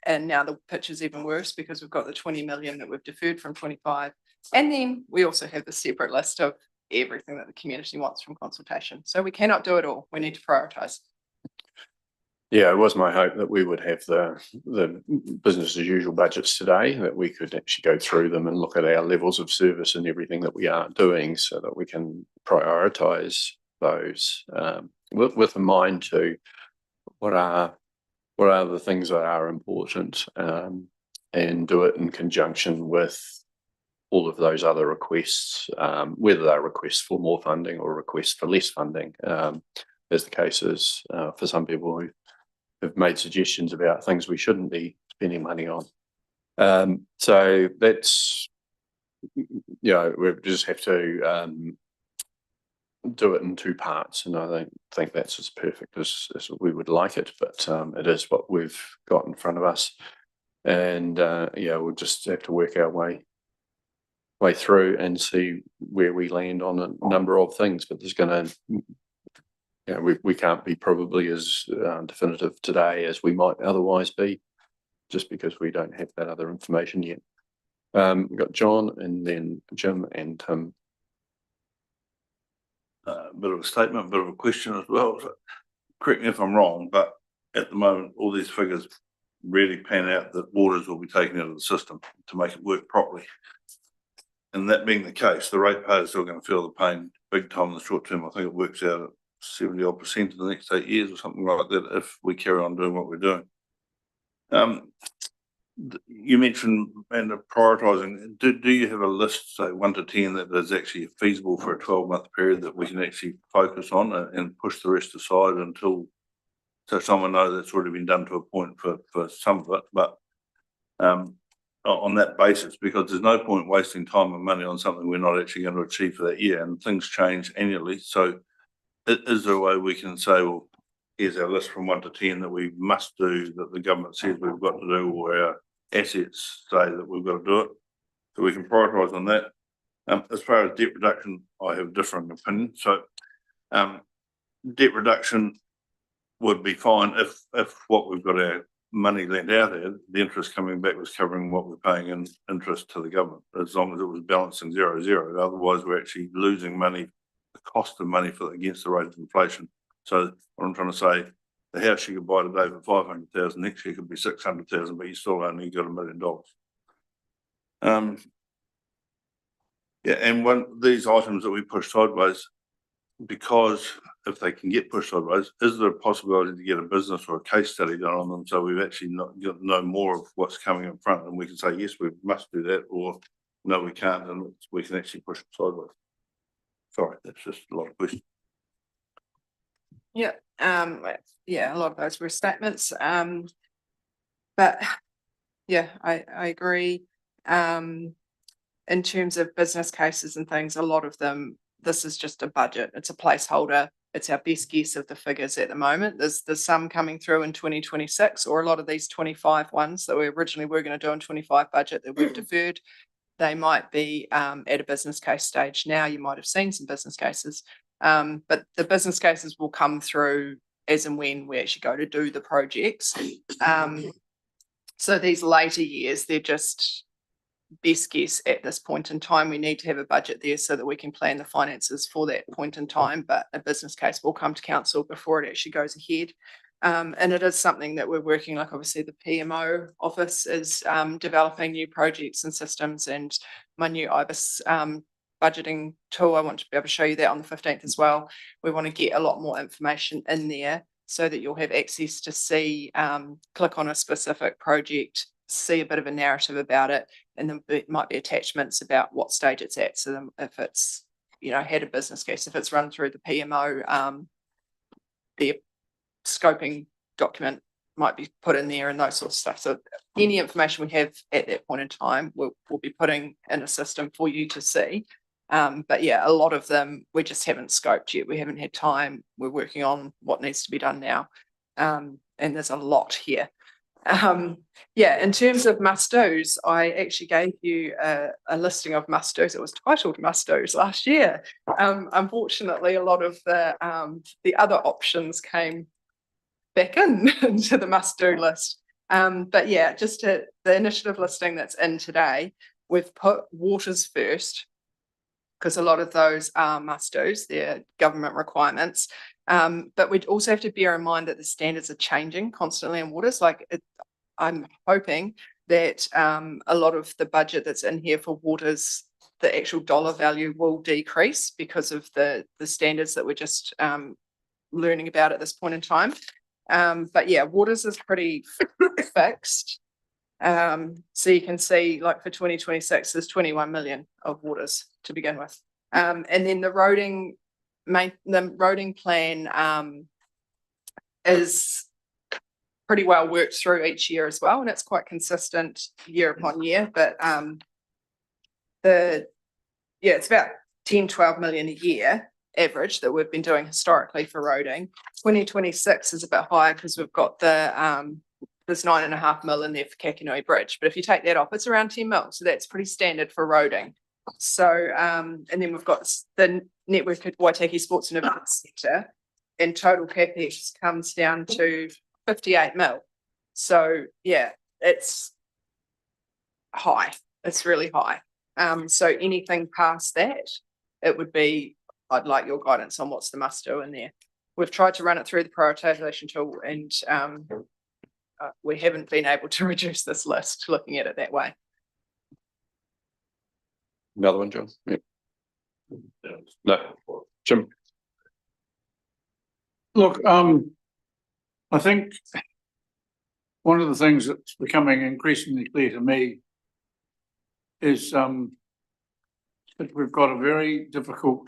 and now the picture's even worse because we've got the 20 million that we've deferred from 25, and then we also have the separate list of everything that the community wants from consultation. So we cannot do it all. We need to prioritise. Yeah, it was my hope that we would have the business as usual budgets today, that we could actually go through them and look at our levels of service and everything that we are doing, so that we can prioritise those with a mind to what are the things that are important, and do it in conjunction with all of those other requests, whether they're requests for more funding or requests for less funding, as the case is for some people who have made suggestions about things we shouldn't be spending money on. So that's, you know, we just have to do it in two parts, and I don't think that's as perfect as we would like it, but it is what we've got in front of us, and yeah, we'll just have to work our way through and see where we land on a number of things. But there's going to, you know, we can't be probably as definitive today as we might otherwise be, just because we don't have that other information yet. We've got John, and then Jim and Tim. Bit of a statement, bit of a question as well. So, correct me if I'm wrong, but at the moment, all these figures really pan out that waters will be taken out of the system to make it work properly. And that being the case, the ratepayers are still going to feel the pain big time in the short term. I think it works out at 70% in the next 8 years or something like that if we carry on doing what we're doing. You mentioned and prioritising. Do you have a list, say 1 to 10, that is actually feasible for a 12-month period that we can actually focus on and push the rest aside until, so someone knows that's already been done to a point for some of it, but on that basis, because there's no point wasting time and money on something we're not actually going to achieve for that year, and things change annually. So is there a way we can say, well, here's our list from 1 to 10 that we must do, that the government says we've got to do, or our assets say that we've got to do it, so we can prioritise on that. As far as debt reduction, I have different opinion. So debt reduction would be fine if what we've got our money lent out at, the interest coming back was covering what we're paying in interest to the government, as long as it was balancing 0-0. Otherwise, we're actually losing money, the cost of money against the rate of inflation. So what I'm trying to say, the house you could buy today for 500,000, next year could be 600,000, but you still only got $1 million. Yeah, and these items that we push sideways, because if they can get pushed sideways, is there a possibility to get a business or a case study done on them, so we've actually know more of what's coming in front, and we can say yes, we must do that, or no, we can't, and we can actually push it sideways. Sorry, that's just a lot of questions. Yeah, yeah, a lot of those were statements, but yeah, I agree. In terms of business cases and things, a lot of them, this is just a budget. It's a placeholder. It's our best guess of the figures at the moment. There's some coming through in 2026, or a lot of these 25 ones that we originally were going to do in 25 budget that we've deferred. They might be at a business case stage now. You might have seen some business cases, but the business cases will come through as and when we actually go to do the projects. So these later years, they're just best guess at this point in time. We need to have a budget there so that we can plan the finances for that point in time, but a business case will come to council before it actually goes ahead. And it is something that we're working, like obviously the PMO office is developing new projects and systems, and my new IBIS budgeting tool, I want to be able to show you that on the 15th as well. We want to get a lot more information in there so that you'll have access to see, click on a specific project, see a bit of a narrative about it, and then it might be attachments about what stage it's at. So if it's, you know, had a business case, if it's run through the PMO, the scoping document might be put in there and those sorts of stuff. So any information we have at that point in time, we'll be putting in a system for you to see. But yeah, a lot of them we just haven't scoped yet. We haven't had time. We're working on what needs to be done now. And there's a lot here. Yeah, in terms of must-dos, I actually gave you a listing of must-dos. It was titled must-dos last year. Unfortunately, a lot of the other options came back into the must-do list. But yeah, just the initiative listing that's in today, we've put waters first, because a lot of those are must-dos, they're government requirements. But we'd also have to bear in mind that the standards are changing constantly in waters. I'm hoping that a lot of the budget that's in here for waters, the actual dollar value will decrease because of the standards that we're just learning about at this point in time. But yeah, waters is pretty fixed. So you can see, like for 2026, there's 21 million of waters to begin with. And then the roading plan is pretty well worked through each year as well, and it's quite consistent year upon year. But it's about 10-12 million a year average that we've been doing historically for roading. 2026 is a bit higher because we've got the there's 9.5 mil in there for Kakinui Bridge, but if you take that off, it's around 10 mil, so that's pretty standard for roading. So and then we've got the network at Waitaki Sports and Events Centre, and total capex comes down to 58 mil. So yeah, it's high. It's really high. So anything past that, it would be, I'd like your guidance on what's the must do in there. We've tried to run it through the prioritization tool, and we haven't been able to reduce this list looking at it that way. Another one, John? Yeah. No, Jim. Look, I think one of the things that's becoming increasingly clear to me is that we've got a very difficult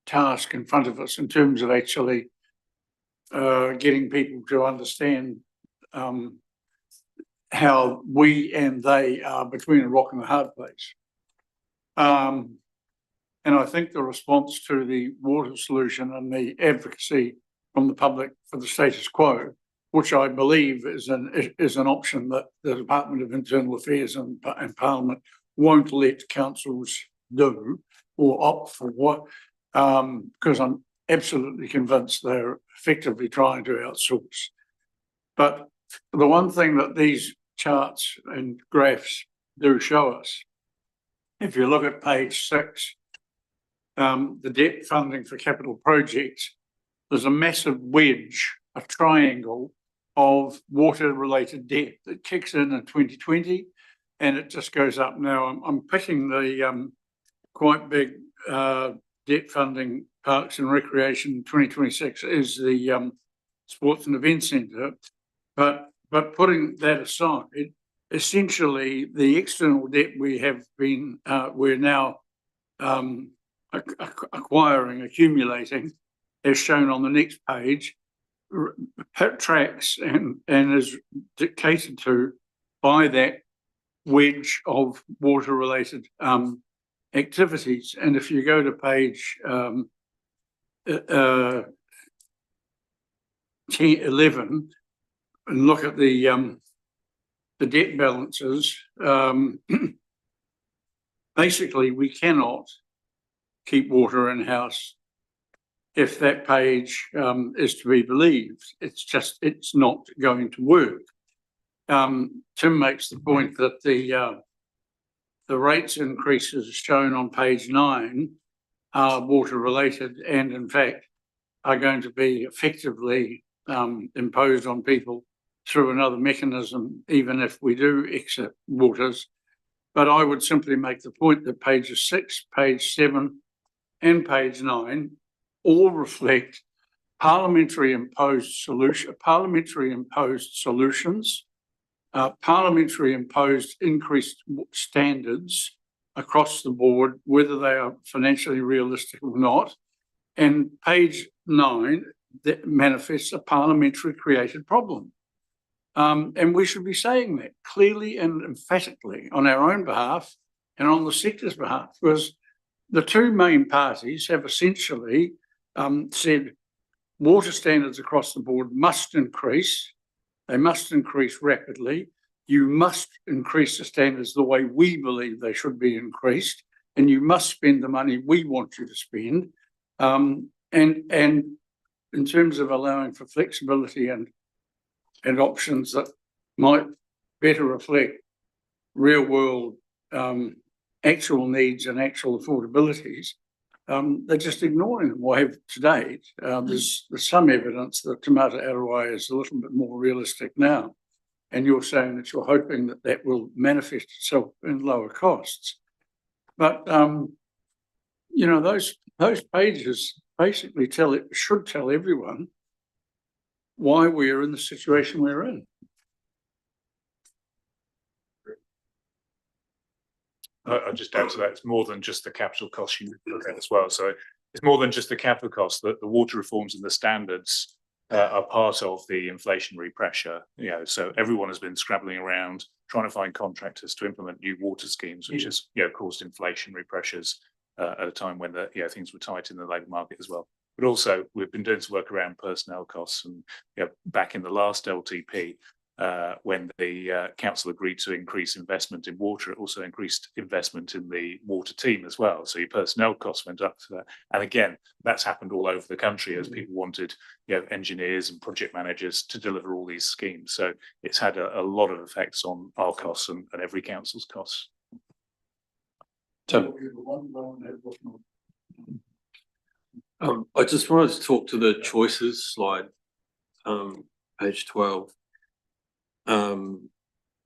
task in front of us in terms of actually getting people to understand how we and they are between a rock and a hard place. And I think the response to the water solution and the advocacy from the public for the status quo, which I believe is an option that the Department of Internal Affairs and Parliament won't let councils do or opt for, what because I'm absolutely convinced they're effectively trying to outsource. But the one thing that these charts and graphs do show us, if you look at page 6, the debt funding for capital projects, there's a massive wedge, a triangle of water-related debt that kicks in 2020, and it just goes up. Now, I'm picking the quite big debt funding Parks and Recreation 2026 is the Sports and Events Centre, but putting that aside, essentially the external debt we have been we're now accumulating as shown on the next page, tracks and is dictated to by that wedge of water-related activities. And if you go to page 11 and look at the debt balances, basically we cannot keep water in-house if that page is to be believed. It's not going to work. Tim makes the point that the rates increases shown on page 9 are water related and in fact are going to be effectively imposed on people through another mechanism, even if we do exit waters. But I would simply make the point that pages 6, page 7 and page 9 all reflect parliamentary imposed solutions, parliamentary imposed increased standards across the board, whether they are financially realistic or not. And page 9 that manifests a parliamentary created problem. And we should be saying that clearly and emphatically on our own behalf and on the sector's behalf, because the two main parties have essentially said water standards across the board must increase. They must increase rapidly. You must increase the standards the way we believe they should be increased, and you must spend the money we want you to spend. And in terms of allowing for flexibility and options that might better reflect real world actual needs and actual affordabilities, they're just ignoring them. Well, to date, there's some evidence that Te Mata Arawai is a little bit more realistic now. And you're saying that you're hoping that that will manifest itself in lower costs. But, you know, those pages basically should tell everyone why we're in the situation we're in. I'll just add to that, it's more than just the capital costs you look at as well. So it's more than just the capital costs, that the water reforms and the standards are part of the inflationary pressure. You know, so everyone has been scrabbling around trying to find contractors to implement new water schemes, which has, you know, caused inflationary pressures at a time when things were tight in the labour market as well. But also we've been doing some work around personnel costs, and back in the last LTP, when the council agreed to increase investment in water, it also increased investment in the water team as well. So your personnel costs went up to that. And again, that's happened all over the country as people wanted, engineers and project managers to deliver all these schemes. So it's had a lot of effects on our costs and every council's costs. Tim. I just wanted to talk to the choices slide, page 12.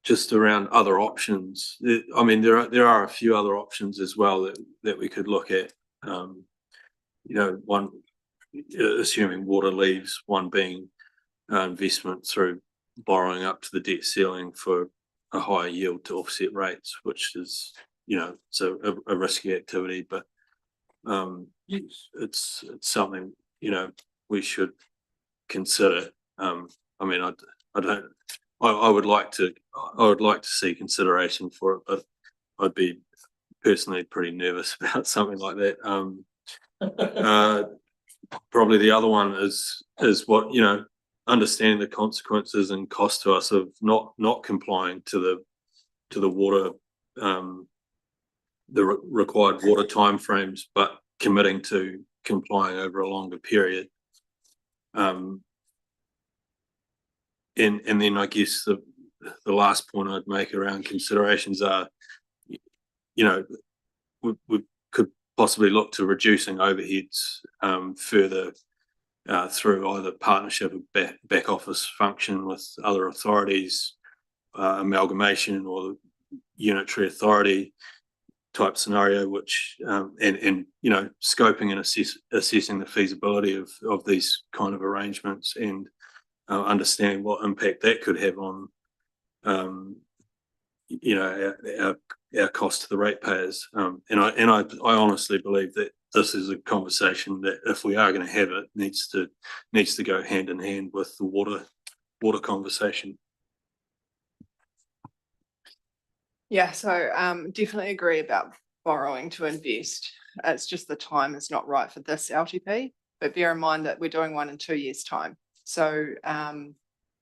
Just around other options. I mean, there are a few other options as well that we could look at. One, assuming water leaves, one being investment through borrowing up to the debt ceiling for a higher yield to offset rates, which is, it's a risky activity, but it's something, we should consider. I mean, I would like to see consideration for it, but I'd be personally pretty nervous about something like that. Probably the other one is what, understanding the consequences and cost to us of not complying to the water, the required water timeframes, but committing to complying over a longer period. And then I guess the last point I'd make around considerations are, we could possibly look to reducing overheads further through either partnership or back office function with other authorities, amalgamation or unitary authority type scenario, which and scoping and assessing the feasibility of these kind of arrangements, and understanding what impact that could have on our cost to the ratepayers. And I honestly believe that this is a conversation that if we are going to have it, needs to go hand in hand with the water conversation. Yeah, so definitely agree about borrowing to invest. It's just the time is not right for this LTP, but bear in mind that we're doing one in 2 years' time. So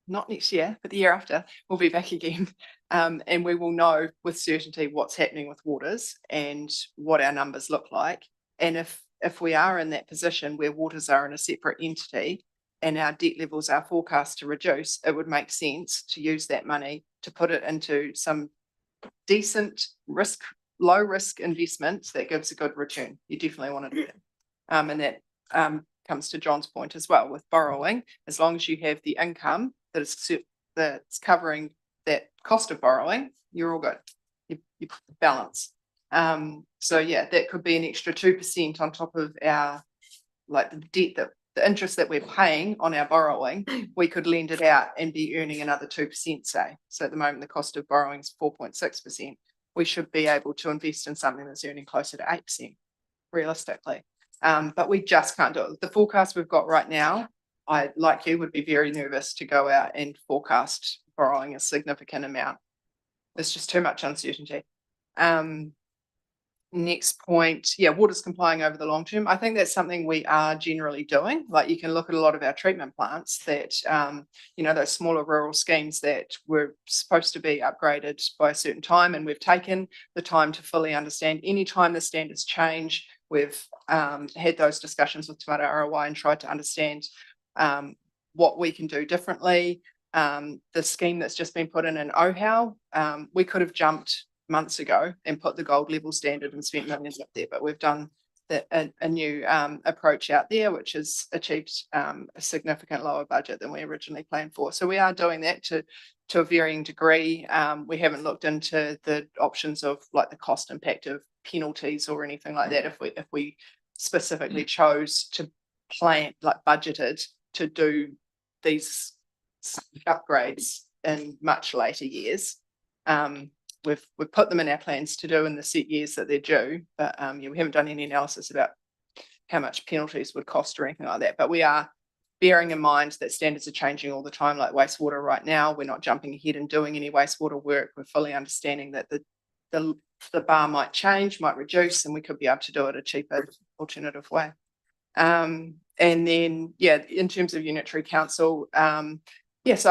not next year, but the year after, we'll be back again. And we will know with certainty what's happening with waters and what our numbers look like. And if we are in that position where waters are in a separate entity and our debt levels are forecast to reduce, it would make sense to use that money to put it into some decent low risk investments that gives a good return. You definitely want to do that. And that comes to John's point as well with borrowing. As long as you have the income that's covering that cost of borrowing, you're all good. You balance. So yeah, that could be an extra 2% on top of our the debt the interest that we're paying on our borrowing. We could lend it out and be earning another 2%, say. So at the moment, the cost of borrowing is 4.6%. We should be able to invest in something that's earning closer to 8%, realistically. But we just can't do it. The forecast we've got right now, I, like you, would be very nervous to go out and forecast borrowing a significant amount. There's just too much uncertainty. Next point, yeah, water's complying over the long term. I think that's something we are generally doing. Like you can look at a lot of our treatment plants that, those smaller rural schemes that were supposed to be upgraded by a certain time, and we've taken the time to fully understand. Anytime the standards change, we've had those discussions with Te Mata ROI and tried to understand what we can do differently. The scheme that's just been put in Ohau, we could have jumped months ago and put the gold level standard and spent millions up there, but we've done a new approach out there, which has achieved a significant lower budget than we originally planned for. So we are doing that to a varying degree. We haven't looked into the options of like the cost impact of penalties or anything like that. If we specifically chose to plan, like budgeted to do these upgrades in much later years, we've put them in our plans to do in the set years that they're due, but we haven't done any analysis about how much penalties would cost or anything like that. But we are bearing in mind that standards are changing all the time, like wastewater right now. We're not jumping ahead and doing any wastewater work. We're fully understanding that the bar might change, might reduce, and we could be able to do it a cheaper alternative way. And then, yeah, in terms of unitary council, so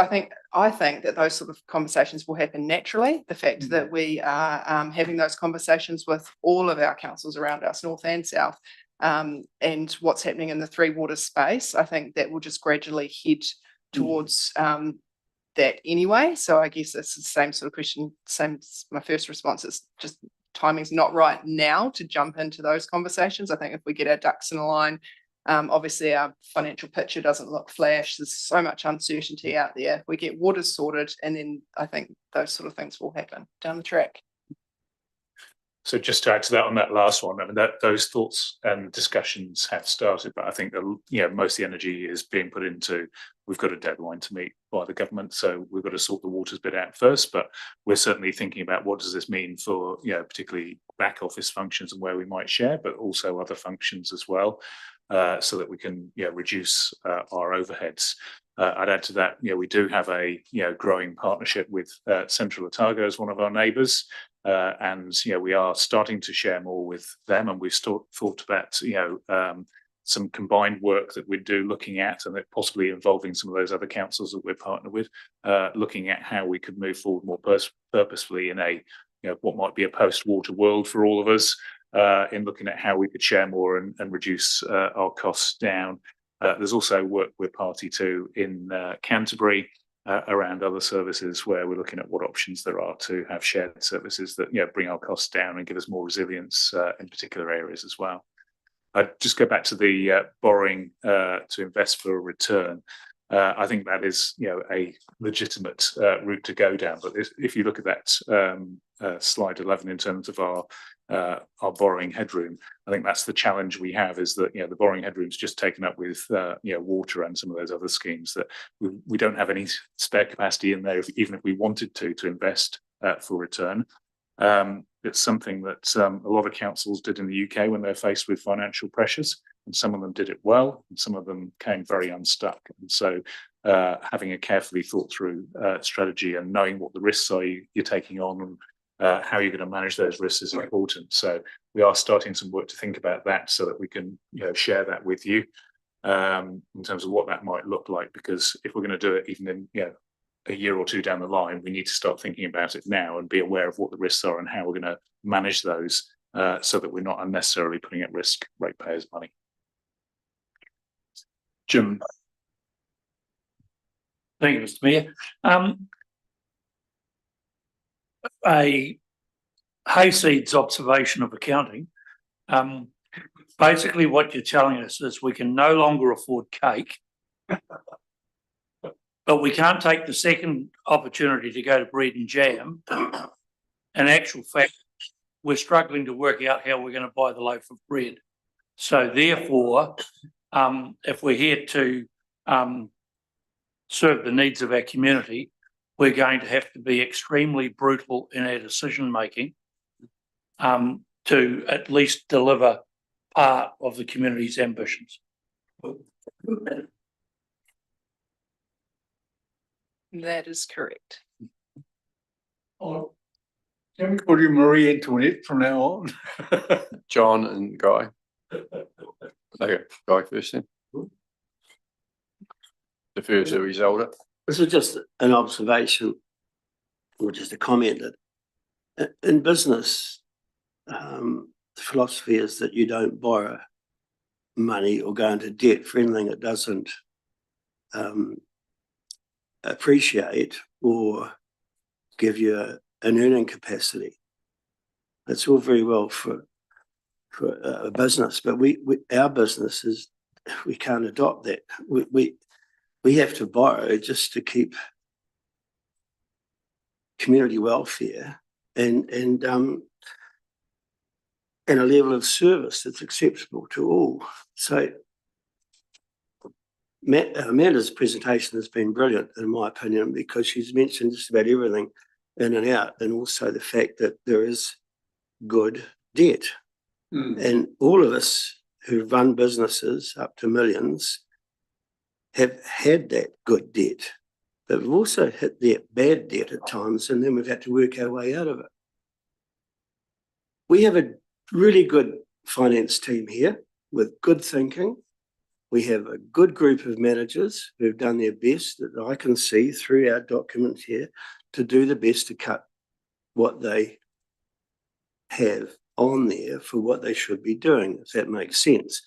I think that those sort of conversations will happen naturally. The fact that we are having those conversations with all of our councils around us, north and south, and what's happening in the three water space, I think that will just gradually head towards that anyway. So I guess it's the same sort of question, same as my first response. It's just timing's not right now to jump into those conversations. I think if we get our ducks in a line, obviously our financial picture doesn't look flash. There's so much uncertainty out there. We get water sorted, and then I think those sort of things will happen down the track. So just to add to that on that last one, I mean, those thoughts and discussions have started, but I think that most of the energy is being put into, we've got a deadline to meet by the government, so we've got to sort the waters bit out first. But we're certainly thinking about what does this mean for particularly back office functions and where we might share, but also other functions as well, so that we can reduce our overheads. I'd add to that, we do have a growing partnership with Central Otago as one of our neighbours. And we are starting to share more with them, and we've thought about some combined work that we'd do, looking at and possibly involving some of those other councils that we're partnered with, looking at how we could move forward more purposefully in a what might be a post-water world for all of us, in looking at how we could share more and reduce our costs down. There's also work we're party to in Canterbury, around other services, where we're looking at what options there are to have shared services that bring our costs down and give us more resilience in particular areas as well. I'd just go back to the borrowing to invest for a return. I think that is a legitimate route to go down. But if you look at that slide 11 in terms of our borrowing headroom, I think that's the challenge we have, is that the borrowing headroom is just taken up with water and some of those other schemes, that we don't have any spare capacity in there, even if we wanted to invest for return. It's something that a lot of councils did in the UK when they're faced with financial pressures, and some of them did it well, and some of them came very unstuck. And so having a carefully thought through strategy and knowing what the risks are you're taking on and how you're going to manage those risks is important. So we are starting some work to think about that so that we can share that with you in terms of what that might look like, because if we're going to do it even in a year or two down the line, we need to start thinking about it now and be aware of what the risks are and how we're going to manage those so that we're not unnecessarily putting at risk ratepayers' money. Jim. Thank you, Mr. Mayor. A Hayseed's observation of accounting. Basically what you're telling us is we can no longer afford cake, but we can't take the second opportunity to go to bread and jam. In actual fact, we're struggling to work out how we're going to buy the loaf of bread. So therefore, if we're here to serve the needs of our community, we're going to have to be extremely brutal in our decision making to at least deliver part of the community's ambitions. That is correct. Oh, can we call you Marie Antoinette from now on? John and Guy. Okay, Guy first then. Defer to his older. This is just an observation or just a comment that in business, the philosophy is that you don't borrow money or go into debt for anything that doesn't appreciate or give you an earning capacity. That's all very well for a business, but our business is, we can't adopt that. We have to borrow just to keep community welfare and a level of service that's acceptable to all. So Amanda's presentation has been brilliant, in my opinion, because she's mentioned just about everything in and out, and also the fact that there is good debt. And all of us who run businesses up to millions have had that good debt, but we've also hit that bad debt at times, and then we've had to work our way out of it. We have a really good finance team here with good thinking. We have a good group of managers who've done their best, that I can see through our documents here, to do the best to cut what they have on there for what they should be doing, if that makes sense.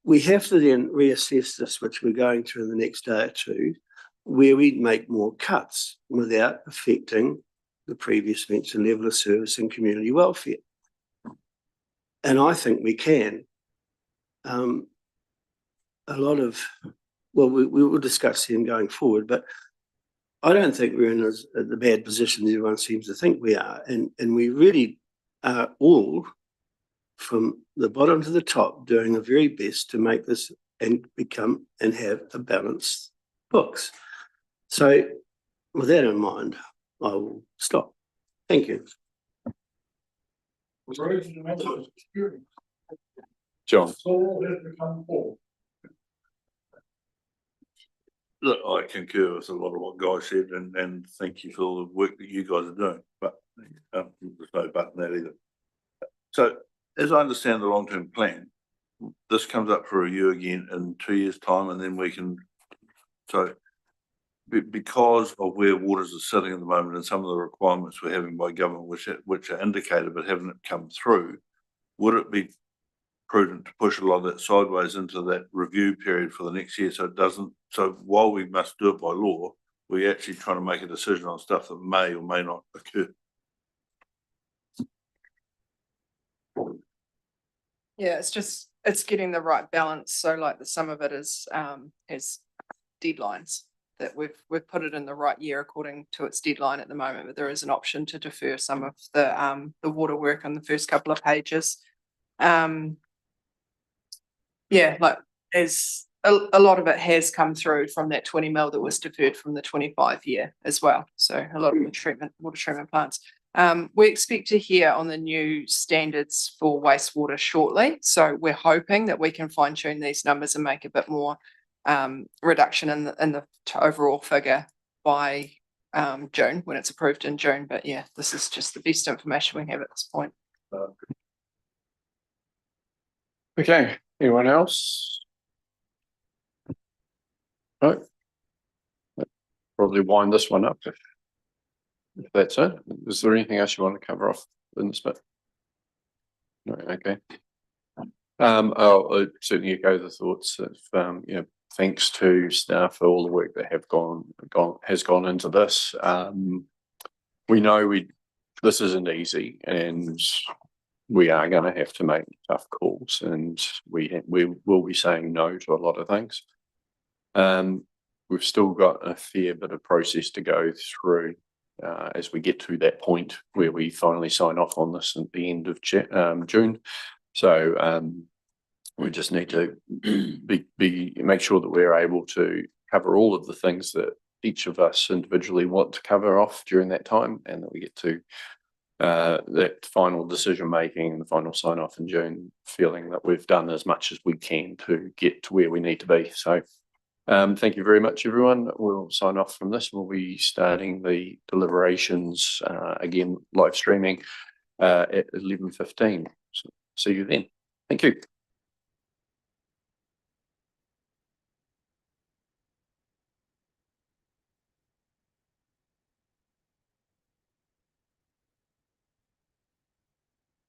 We have to then reassess this, which we're going to in the next day or two, where we make more cuts without affecting the previous mentioned level of service and community welfare. And I think we can. A lot of, well, we will discuss them going forward, but I don't think we're in the bad position that everyone seems to think we are. And we really are all, from the bottom to the top, doing the very best to make this and become and have a balanced books. So with that in mind, I will stop. Thank you. John. Look, I concur with a lot of what Guy said, and thank you for all the work that you guys are doing, but there's no button there either. So as I understand the long-term plan, this comes up for review again in 2 years' time, and then we can, so because of where waters are sitting at the moment and some of the requirements we're having by government, which are indicated but haven't come through, would it be prudent to push a lot of that sideways into that review period for the next year, so it doesn't, so while we must do it by law, we're actually trying to make a decision on stuff that may or may not occur? Yeah, it's getting the right balance. So like some of it is deadlines that we've put it in the right year according to its deadline at the moment, but there is an option to defer some of the water work on the first couple of pages. Yeah, like as a lot of it has come through from that 20 mil that was deferred from the 25 year as well. So a lot of the water treatment plants. We expect to hear on the new standards for wastewater shortly. So we're hoping that we can fine tune these numbers and make a bit more reduction in the overall figure by June, when it's approved in June. But yeah, this is just the best information we have at this point. Okay, anyone else? No? Probably wind this one up if that's it. Is there anything else you want to cover off in this bit? No, okay. I'll certainly echo the thoughts of, you know, thanks to staff for all the work that have has gone into this. We know this isn't easy, and we are going to have to make tough calls, and we will be saying no to a lot of things. We've still got a fair bit of process to go through as we get to that point where we finally sign off on this at the end of June. So we just need to make sure that we're able to cover all of the things that each of us individually want to cover off during that time, and that we get to that final decision making and the final sign off in June, feeling that we've done as much as we can to get to where we need to be. So thank you very much, everyone. We'll sign off from this. We'll be starting the deliberations again, live streaming at 11:15. So see you then. Thank you.